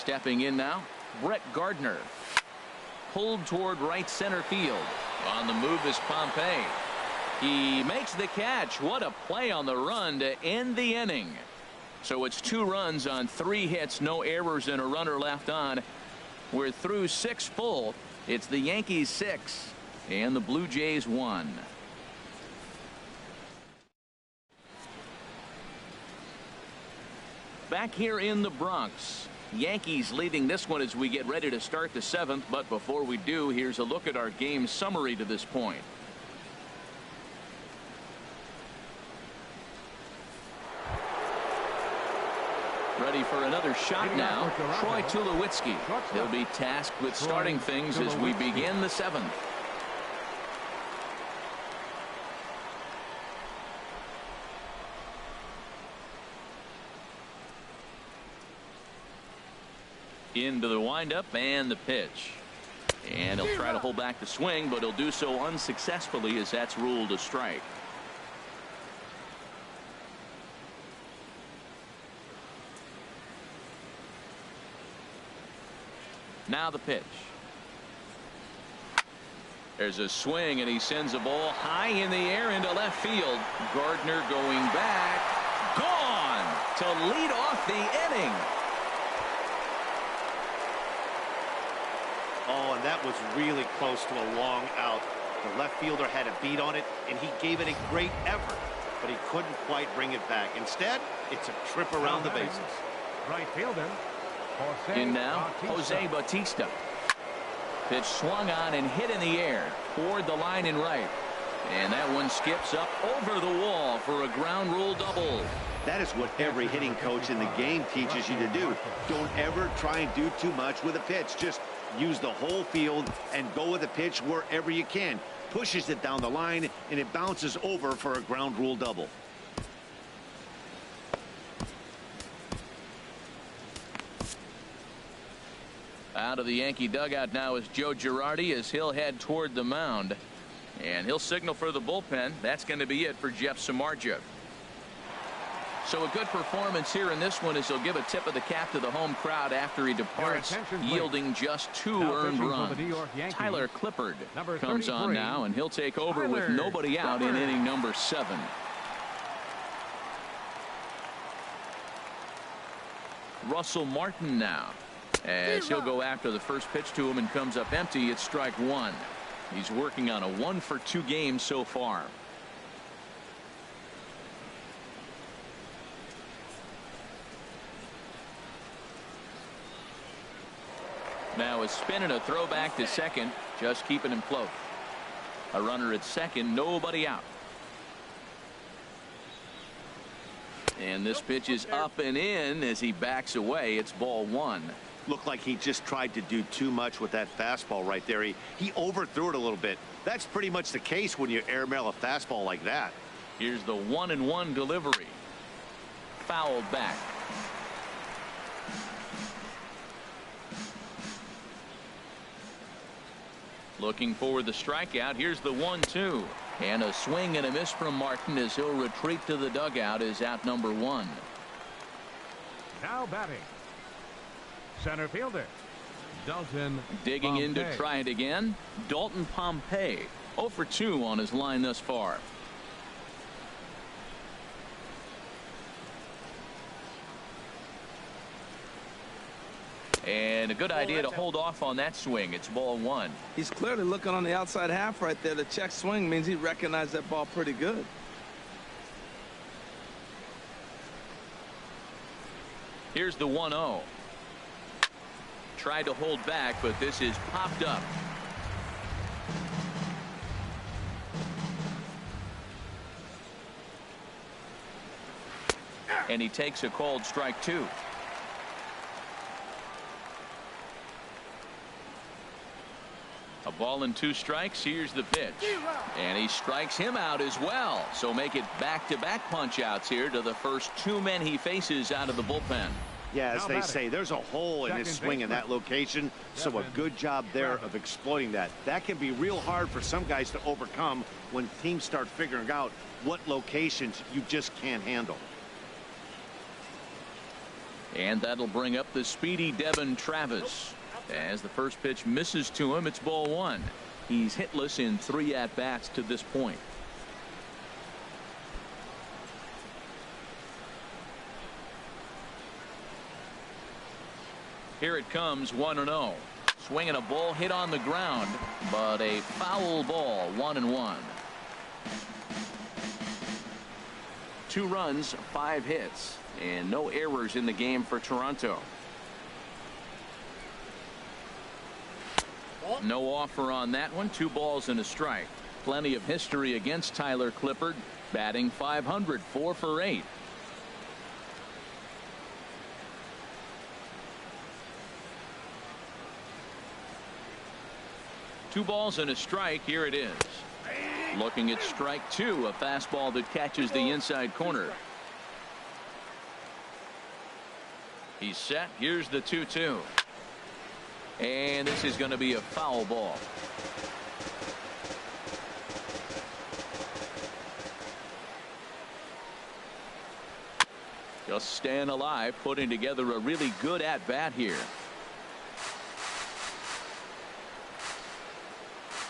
Stepping in now, Brett Gardner. Pulled toward right center field. On the move is Pompey. He makes the catch. What a play on the run to end the inning. So it's 2 runs on 3 hits, no errors, and a runner left on. We're through 6 full. It's the Yankees 6 and the Blue Jays 1. Back here in the Bronx, Yankees leading this one as we get ready to start the 7th. But before we do, here's a look at our game summary to this point. Ready for another shot now. Troy Tulowitzki. He'll be tasked with starting things as we begin the 7th. Into the windup and the pitch. And he'll try to hold back the swing, but he'll do so unsuccessfully as that's ruled a strike. Now the pitch. There's a swing, and he sends a ball high in the air into left field. Gardner going back. Gone to lead off the inning. Oh, and that was really close to a long out. The left fielder had a beat on it, and he gave it a great effort, but he couldn't quite bring it back. Instead, it's a trip around the bases. Right fielder. In now, Jose Bautista. Pitch swung on and hit in the air toward the line and right. And that one skips up over the wall for a ground rule double. That is what every hitting coach in the game teaches you to do. Don't ever try and do too much with a pitch. Just use the whole field and go with the pitch wherever you can. Pushes it down the line, and it bounces over for a ground rule double. Out of the Yankee dugout now is Joe Girardi as he'll head toward the mound. And he'll signal for the bullpen. That's going to be it for Jeff Samardzija. So a good performance here in this one as he'll give a tip of the cap to the home crowd after he departs, yielding just 2 earned runs. Tyler Clippard comes on now, and he'll take over with nobody out in inning number 7. Russell Martin now, as he'll go after the first pitch to him and comes up empty. It's strike 1. He's working on a 1-for-2 game so far. Now a spin and a throw back to second, just keeping him close. A runner at second, nobody out. And this pitch is up and in as he backs away. It's ball 1. Looked like he just tried to do too much with that fastball right there. He overthrew it a little bit. That's pretty much the case when you airmail a fastball like that. Here's the 1-1 delivery. Fouled back. Looking for the strikeout. Here's the 1-2. And a swing and a miss from Martin as he'll retreat to the dugout is out number 1. Now batting, center fielder Dalton. Digging in to try it again, Dalton Pompey. 0 for 2 on his line thus far. And a good idea to hold off on that swing. It's ball 1. He's clearly looking on the outside half right there. The check swing means he recognized that ball pretty good. Here's the 1-0. Tried to hold back, but this is popped up. And he takes a called strike 2. A ball and 2 strikes. Here's the pitch. And he strikes him out as well. So make it back-to-back punch-outs here to the first 2 men he faces out of the bullpen. Yeah, as they say, there's a hole in his swing in that location. So a good job there of exploiting that. That can be real hard for some guys to overcome when teams start figuring out what locations you just can't handle. And that'll bring up the speedy Devin Travis. As the first pitch misses to him, it's ball one. He's hitless in 3 at-bats to this point. Here it comes, 1-0. Swinging a ball hit on the ground, but a foul ball, 1-1. 2 runs, 5 hits, and no errors in the game for Toronto. No offer on that one. 2 balls and a strike. Plenty of history against Tyler Clippard. Batting .500, 4 for 8. Two balls and a strike. Here it is. Looking at strike 2, a fastball that catches the inside corner. He's set. Here's the 2-2. And this is going to be a foul ball. Just staying alive, putting together a really good at-bat here.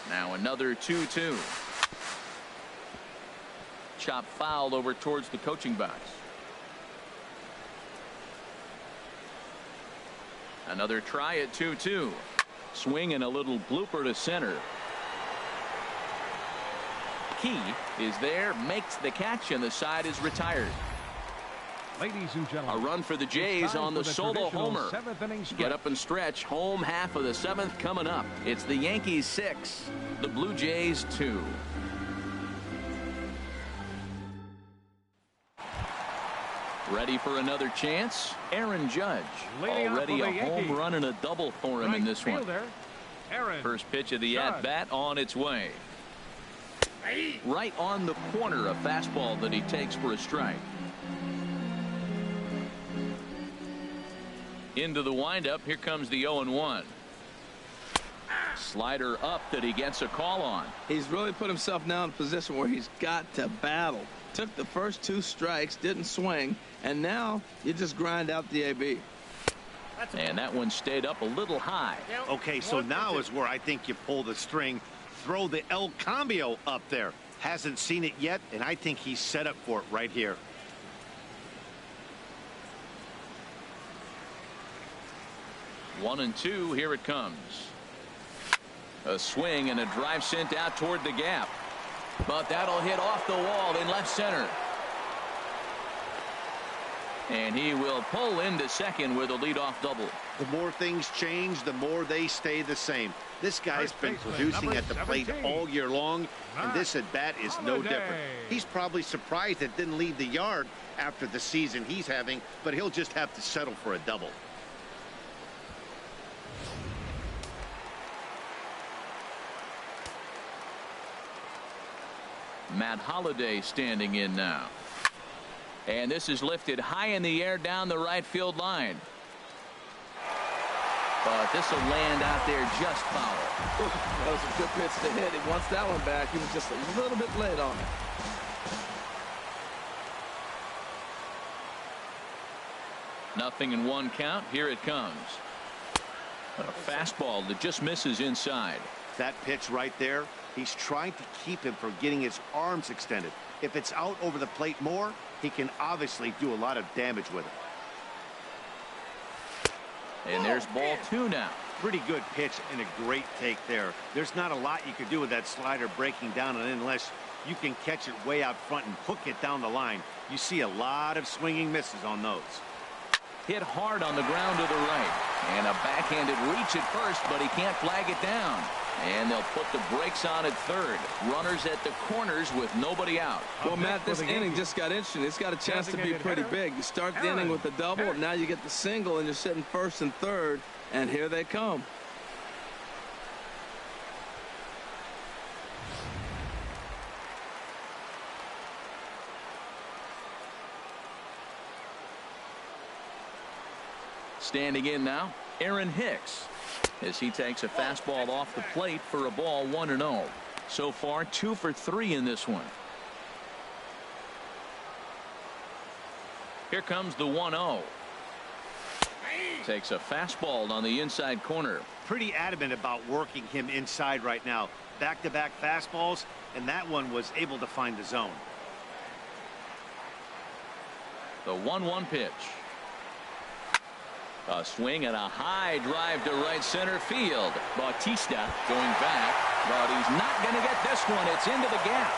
Now another 2-2. Chop foul over towards the coaching box. Another try at 2-2. Swing and a little blooper to center. Key is there, makes the catch, and the side is retired. Ladies and gentlemen, a run for the Jays on the solo homer. Get up and stretch. Home half of the 7th coming up. It's the Yankees 6, the Blue Jays 2. Ready for another chance? Aaron Judge. Already a home run and a double for him in this one. First pitch of the at-bat on its way. Right on the corner, a fastball that he takes for a strike. Into the windup. Here comes the 0-1. Slider up that he gets a call on. He's really put himself now in a position where he's got to battle. Took the first 2 strikes, didn't swing, and now you just grind out the AB. And that one stayed up a little high. Okay, so now is where I think you pull the string. Throw the El Cambio up there. Hasn't seen it yet, and I think he's set up for it right here. One and two. Here it comes. A swing and a drive sent out toward the gap. But that'll hit off the wall in left center. And he will pull into second with a leadoff double. The more things change, the more they stay the same. This guy's been producing at the plate all year long, and this at bat is no different. He's probably surprised it didn't leave the yard after the season he's having, but he'll just have to settle for a double. Matt Holliday standing in now. And this is lifted high in the air down the right field line. But this will land out there just foul. That was a good pitch to hit. He wants that one back. He was just a little bit late on it. Nothing in one count. Here it comes. A fastball that just misses inside. That pitch right there, he's trying to keep him from getting his arms extended. If it's out over the plate more, he can obviously do a lot of damage with it. And there's ball two now. Pretty good pitch and a great take there. There's not a lot you could do with that slider breaking down, and unless you can catch it way out front and hook it down the line, you see a lot of swinging misses on those. Hit hard on the ground to the right. And a backhanded reach at first, but he can't flag it down. And they'll put the brakes on at third. Runners at the corners with nobody out. Well, Matt, this inning just got interesting. It's got a chance to be pretty big. You start the inning with a double, and now you get the single, and you're sitting first and third, and here they come. Standing in now, Aaron Hicks, as he takes a fastball off the plate for a ball 1-0. So far 2 for 3 in this one. Here comes the 1-0. Takes a fastball on the inside corner. Pretty adamant about working him inside right now. Back-to-back fastballs, and that one was able to find the zone. The 1-1 pitch. A swing and a high drive to right center field. Bautista going back, but he's not going to get this one. It's into the gap.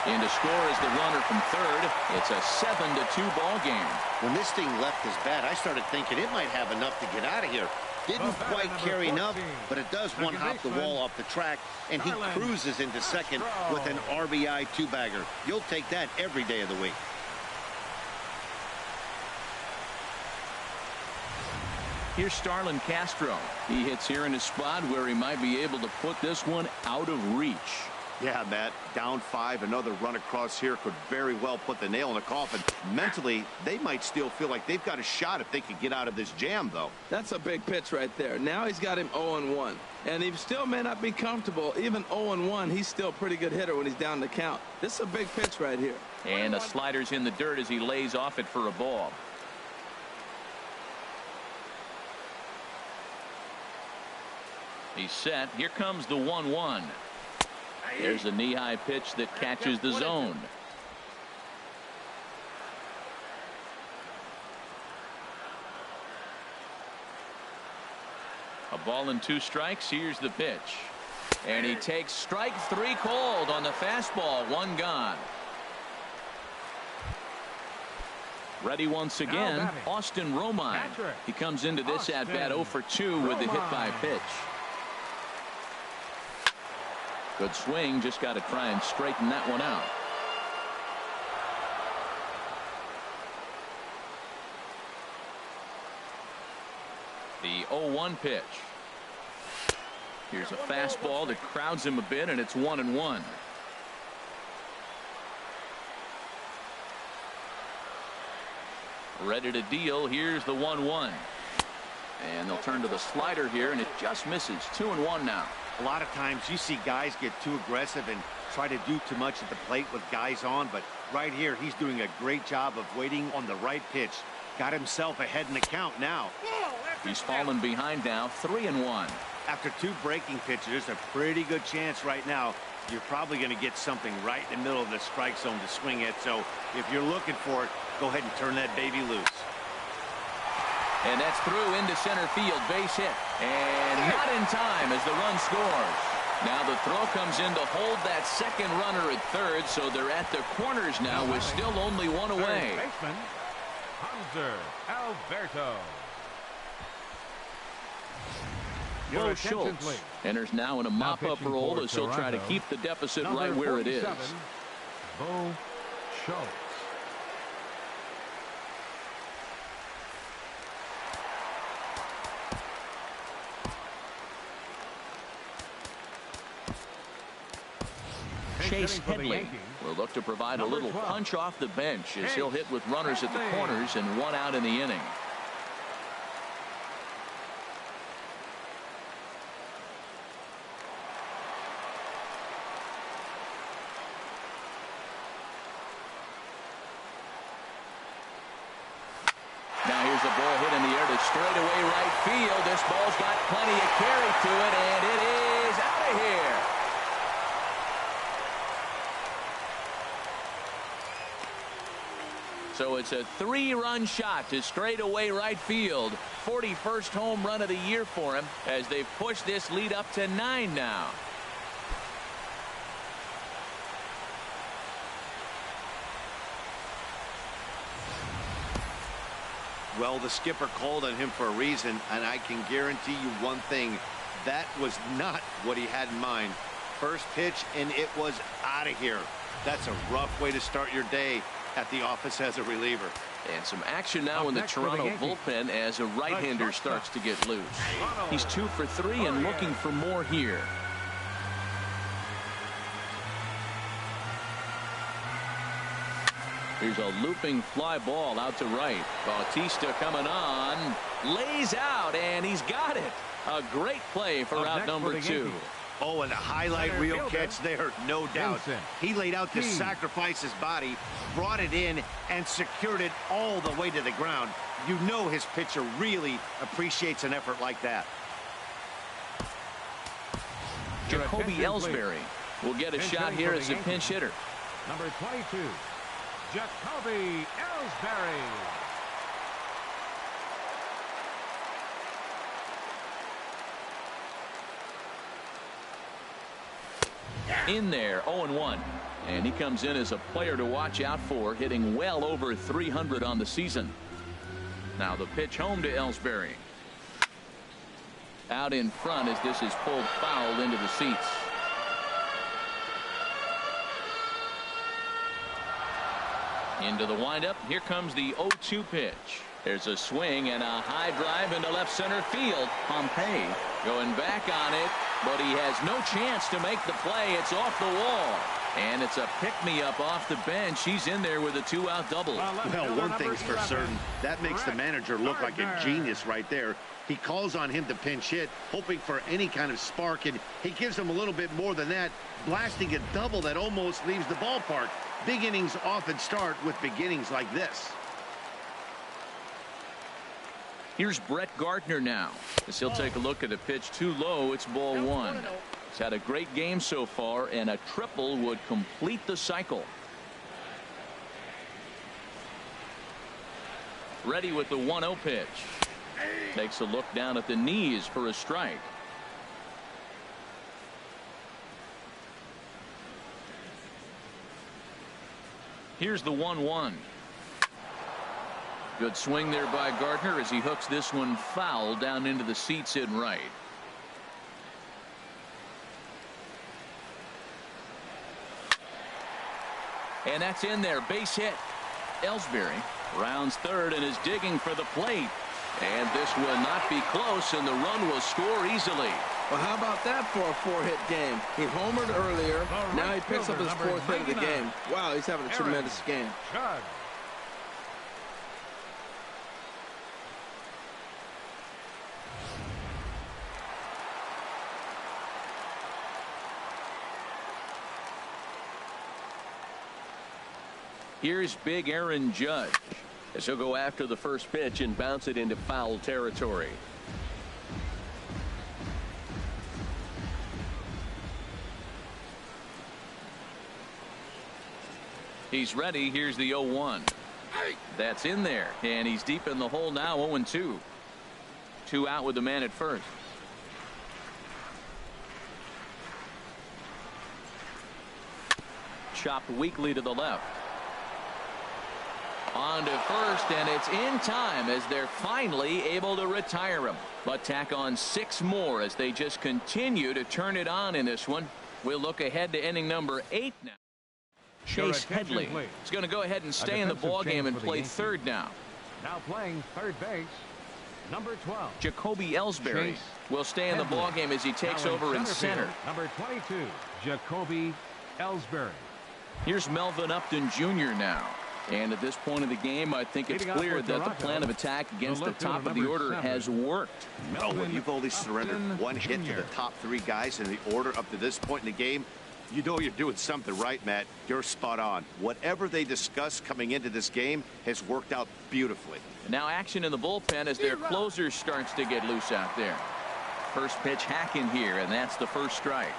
In to score is the runner from third. It's a 7-2 ball game. When this thing left his bat, I started thinking it might have enough to get out of here. Didn't quite carry enough, but it does one-hop the wall off the track, and he cruises into second with an RBI two-bagger. You'll take that every day of the week. Here's Starlin Castro. He hits here in a spot where he might be able to put this one out of reach. Yeah, Matt, down 5, another run across here could very well put the nail in the coffin. Mentally, they might still feel like they've got a shot if they could get out of this jam, though. That's a big pitch right there. Now he's got him 0-1. And he still may not be comfortable. Even 0-1, he's still a pretty good hitter when he's down the count. This is a big pitch right here. And the slider's in the dirt as he lays off it for a ball. He's set. Here comes the 1-1. There's a knee-high pitch that catches the zone. A ball and 2 strikes. Here's the pitch. And he takes strike 3 cold on the fastball. 1 gone. Ready once again, Austin Romine. He comes into this at-bat 0 for 2 with the hit by pitch. Good swing, just got to try and straighten that one out. The 0-1 pitch. Here's a fastball that crowds him a bit, and it's 1-1. Ready to deal. Here's the 1-1. And they'll turn to the slider here, and it just misses. 2-1 now. A lot of times you see guys get too aggressive and try to do too much at the plate with guys on, but right here he's doing a great job of waiting on the right pitch. Got himself ahead in the count now. He's fallen behind now, 3-1. After 2 breaking pitches, there's a pretty good chance right now you're probably going to get something right in the middle of the strike zone to swing at. So if you're looking for it, go ahead and turn that baby loose. And that's through into center field, base hit. And not in time as the run scores. Now the throw comes in to hold that second runner at third, so they're at the corners now with still only 1 away. Baseman, Hanser Alberto. Bo Schultz enters now in a mop-up role as he'll try to keep the deficit right where it is. Bo Schultz. Chase Headley will look to provide a little punch off the bench as he'll hit with runners at the corners and 1 out in the inning. Now here's a ball hit in the air to straightaway right field. This ball's got plenty of carry to it, and it is out of here. So it's a 3-run shot to straightaway right field. 41st home run of the year for him as they've pushed this lead up to 9 now. Well, the skipper called on him for a reason, and I can guarantee you one thing. That was not what he had in mind. First pitch, and it was out of here. That's a rough way to start your day at the office as a reliever. And some action now in the Toronto bullpen as a right-hander starts to get loose. He's 2 for 3 and looking for more here. Here's a looping fly ball out to right. Bautista coming on, lays out, and he's got it. A great play for out number 2. Oh, and a highlight reel catch there, no doubt. He laid out to sacrifice his body, brought it in, and secured it all the way to the ground. You know his pitcher really appreciates an effort like that. Jacoby Ellsbury will get a shot here as a pinch hitter. Number 22, Jacoby Ellsbury. In there, 0-1. And he comes in as a player to watch out for, hitting well over 300 on the season. Now the pitch home to Ellsbury. Out in front as this is pulled foul into the seats. Into the windup. Here comes the 0-2 pitch. There's a swing and a high drive into left center field. Pompey going back on it, but he has no chance to make the play. It's off the wall. And it's a pick-me-up off the bench. He's in there with a 2-out double. Well, one thing's for certain. That makes the manager look like a genius right there. He calls on him to pinch hit, hoping for any kind of spark, and he gives him a little bit more than that, blasting a double that almost leaves the ballpark. Big innings often start with beginnings like this. Here's Brett Gardner now, as he'll take a look at a pitch too low. It's ball one. He's had a great game so far, and a triple would complete the cycle. Ready with the 1-0 pitch. Takes a look down at the knees for a strike. Here's the 1-1. Good swing there by Gardner as he hooks this one foul down into the seats in right. And that's in there. Base hit. Ellsbury rounds third and is digging for the plate. And this will not be close, and the run will score easily. Well, how about that for a 4-hit game? He homered earlier. Now he picks up his 4th hit of the game. Wow, he's having a tremendous game. Here's big Aaron Judge as he'll go after the first pitch and bounce it into foul territory. He's ready. Here's the 0-1. That's in there, and he's deep in the hole now. 0-2. 2 out with the man at first. Chopped weakly to the left. On to first, and it's in time as they're finally able to retire him. But tack on 6 more as they just continue to turn it on in this one. We'll look ahead to inning number 8 now. Chase Headley is going to go ahead and stay in the ballgame and play third now. Now playing third base, number 12. Jacoby Ellsbury will stay in the ballgame as he takes over in center. Number 22, Jacoby Ellsbury. Here's Melvin Upton Jr. now. And at this point of the game, I think it's clear that the plan of attack against the top of the order has worked. No, when you've only surrendered 1 hit to the top 3 guys in the order up to this point in the game, you know you're doing something right, Matt. You're spot on. Whatever they discussed coming into this game has worked out beautifully. Now action in the bullpen as their closer starts to get loose out there. First pitch hack in here, and that's the first strike.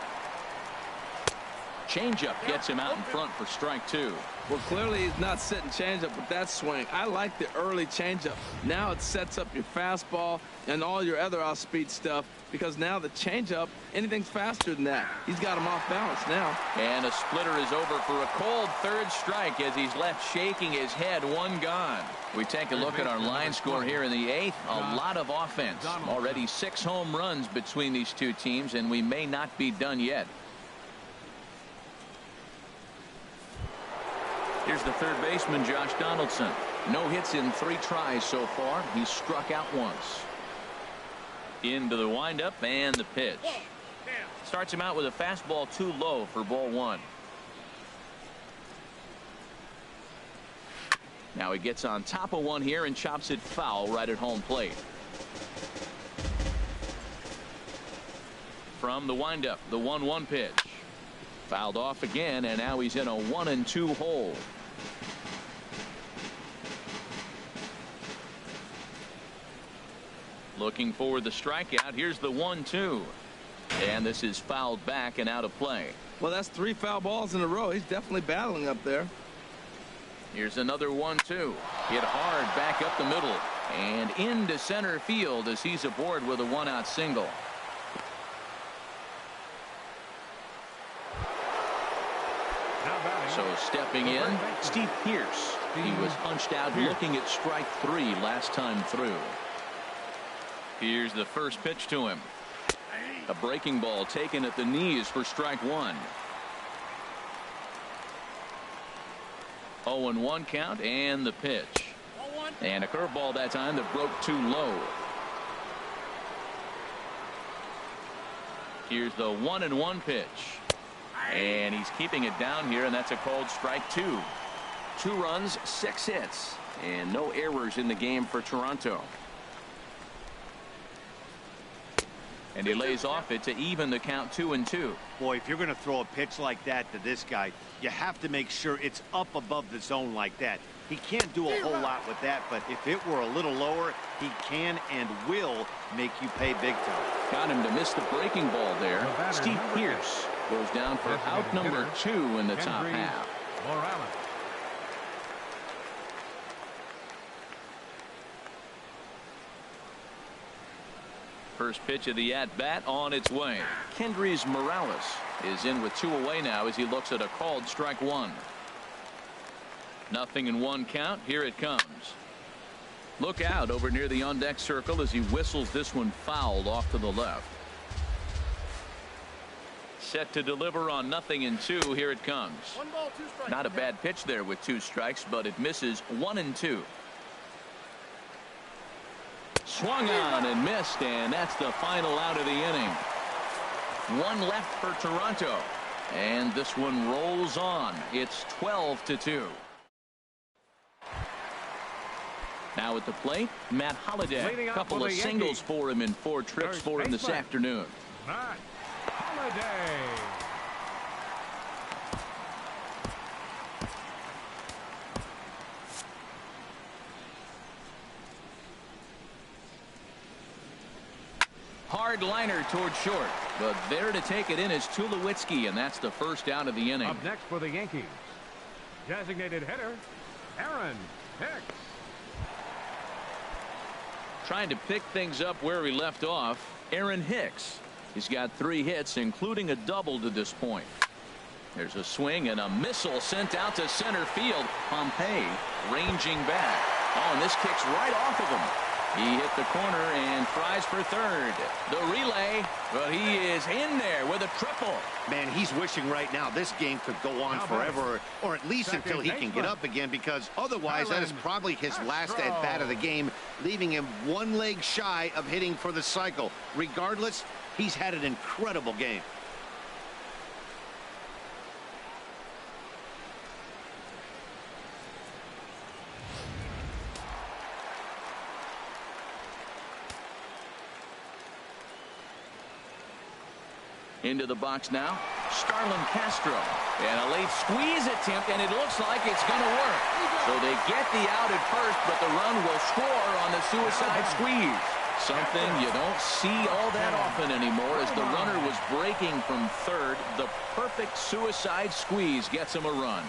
Changeup gets him out in front for strike 2. Well, clearly he's not sitting changeup with that swing. I like the early changeup. Now it sets up your fastball and all your other off-speed stuff, because now the changeup, anything's faster than that. He's got him off balance now. And a splitter is over for a cold third strike as he's left shaking his head. 1 gone. We take a look at our line score here in the 8th. A lot of offense. Already 6 home runs between these two teams, and we may not be done yet. Here's the third baseman, Josh Donaldson. No hits in 3 tries so far. He's struck out once. Into the windup and the pitch. Starts him out with a fastball too low for ball 1. Now he gets on top of one here and chops it foul right at home plate. from the windup. The 1-1 pitch. Fouled off again, and now he's in a 1-2 hole. Looking for the strikeout. Here's the 1-2. And this is fouled back and out of play. Well, that's 3 foul balls in a row. He's definitely battling up there. Here's another 1-2. Hit hard back up the middle and into center field as he's aboard with a 1-out single. So stepping in, Steve Pearce. He was punched out looking at strike 3 last time through. Here's the first pitch to him. A breaking ball taken at the knees for strike 1. 0-1 count and the pitch. And a curveball that time that broke too low. Here's the 1-1 pitch. And he's keeping it down here, and that's a called strike 2. 2 runs, 6 hits, and no errors in the game for Toronto. And he lays off it to even the count 2-2. Boy, if you're going to throw a pitch like that to this guy, you have to make sure it's up above the zone like that. He can't do a whole lot with that, but if it were a little lower, he can and will make you pay big time. Got him to miss the breaking ball there. Steve Pearce goes down for out number 2 in the top half. First pitch of the at-bat on its way. Kendrys Morales is in with 2 away now as he looks at a called strike 1. 0-1 count. Here it comes. Look out over near the on-deck circle as he whistles this one fouled off to the left. Set to deliver on 0-2. Here it comes. 1 ball, 2 strikes. Not a bad pitch there with 2 strikes, but it misses 1-2. Swung on and missed, and that's the final out of the inning. 1 left for Toronto, and this one rolls on. It's 12-2. Now at the plate, Matt Holliday. A couple of singles for him in 4 trips for him this afternoon. Matt Holliday. Hard liner toward short, but there to take it in is Tulowitzki, and that's the first out of the inning. Up next for the Yankees, designated hitter Aaron Hicks. Trying to pick things up where he left off, Aaron Hicks. He's got 3 hits, including a double to this point. There's a swing and a missile sent out to center field. Pompey ranging back. Oh, and this kicks right off of him. He hit the corner and tries for third. The relay, but he is in there with a triple. Man, he's wishing right now this game could go on forever, or at least until he can get up again, because otherwise that is probably his last at-bat of the game, leaving him 1 leg shy of hitting for the cycle. Regardless, he's had an incredible game. Into the box now, Starlin Castro, and a late squeeze attempt, and it looks like it's going to work. So they get the out at first, but the run will score on the suicide squeeze. Something you don't see all that often anymore, as the runner was breaking from third. The perfect suicide squeeze gets him a run.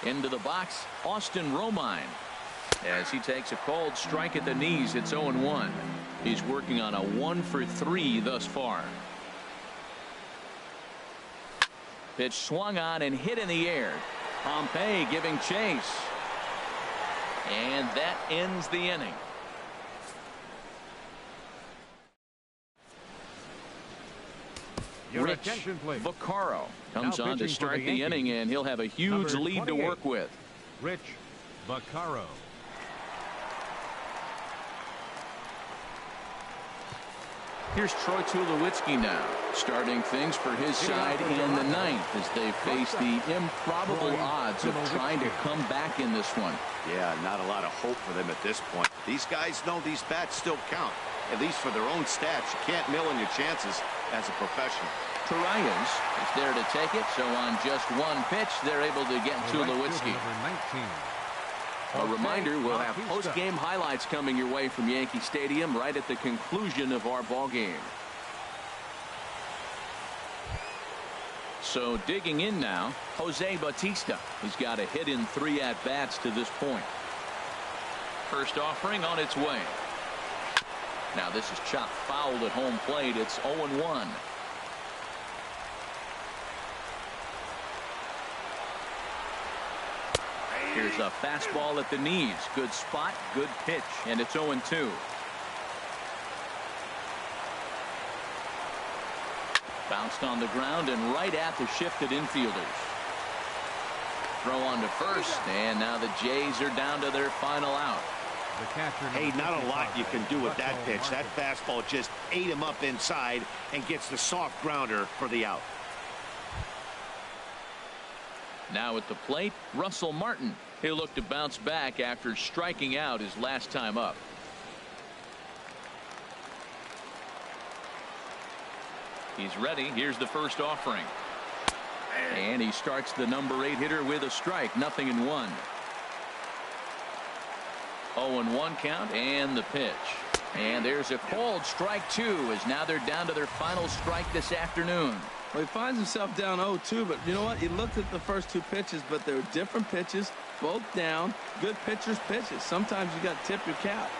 Into the box, Austin Romine, as he takes a called strike at the knees. It's 0-1. He's working on a 1 for 3 thus far. Pitch swung on and hit in the air. Pompey giving chase, and that ends the inning. Your Rich attention, please. Vaccaro comes Now on to pitching for start the the inning, Yankees. and he'll have a huge Number lead to 28. work with. Rich Vaccaro. Here's Troy Tulowitzki now, starting things for his side in the ninth as they face the improbable odds of trying to come back in this one. Yeah, not a lot of hope for them at this point. These guys know these bats still count, at least for their own stats. You can't mill in your chances as a professional. Torreyes is there to take it, so on just one pitch, they're able to get Tulowitzki. A reminder, we'll have post-game highlights coming your way from Yankee Stadium right at the conclusion of our ball game. So digging in now, Jose Bautista. He's got a hit in 3 at-bats to this point. First offering on its way. Now this is chopped foul at home plate. It's 0-1. Here's a fastball at the knees. Good spot, good pitch, and it's 0-2. Bounced on the ground and right at the shifted infielders. Throw on to first, and now the Jays are down to their final out. Hey, not a lot you can do with that pitch. That fastball just ate him up inside and gets the soft grounder for the out. Now at the plate, Russell Martin. He'll look to bounce back after striking out his last time up. He's ready. Here's the first offering. And he starts the number 8 hitter with a strike. 0-1. 0-1 count and the pitch. And there's a called strike 2 as now they're down to their final strike this afternoon. Well, he finds himself down 0-2, but you know what? He looked at the first 2 pitches, but they were different pitches, both down. Good pitchers' pitches. Sometimes you got to tip your cap.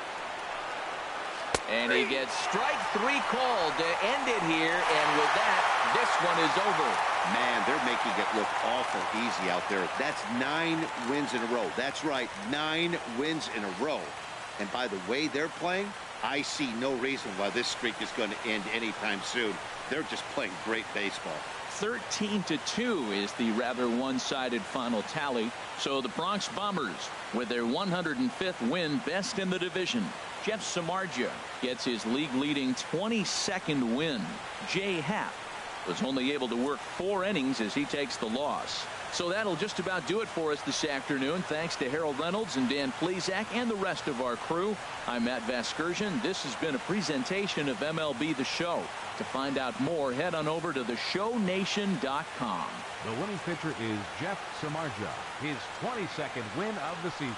And he gets strike 3 called to end it here, and with that, this one is over. Man, they're making it look awful easy out there. That's 9 wins in a row. That's right, 9 wins in a row. And by the way they're playing, I see no reason why this streak is going to end anytime soon. They're just playing great baseball. 13-2 is the rather one-sided final tally. So the Bronx Bombers, with their 105th win, best in the division. Jeff Samardzija gets his league-leading 22nd win. Jay Happ was only able to work 4 innings as he takes the loss. So that'll just about do it for us this afternoon. Thanks to Harold Reynolds and Dan Plesac and the rest of our crew. I'm Matt Vasgersian. This has been a presentation of MLB The Show. To find out more, head on over to theshownation.com. The winning pitcher is Jeff Samardzija, his 22nd win of the season.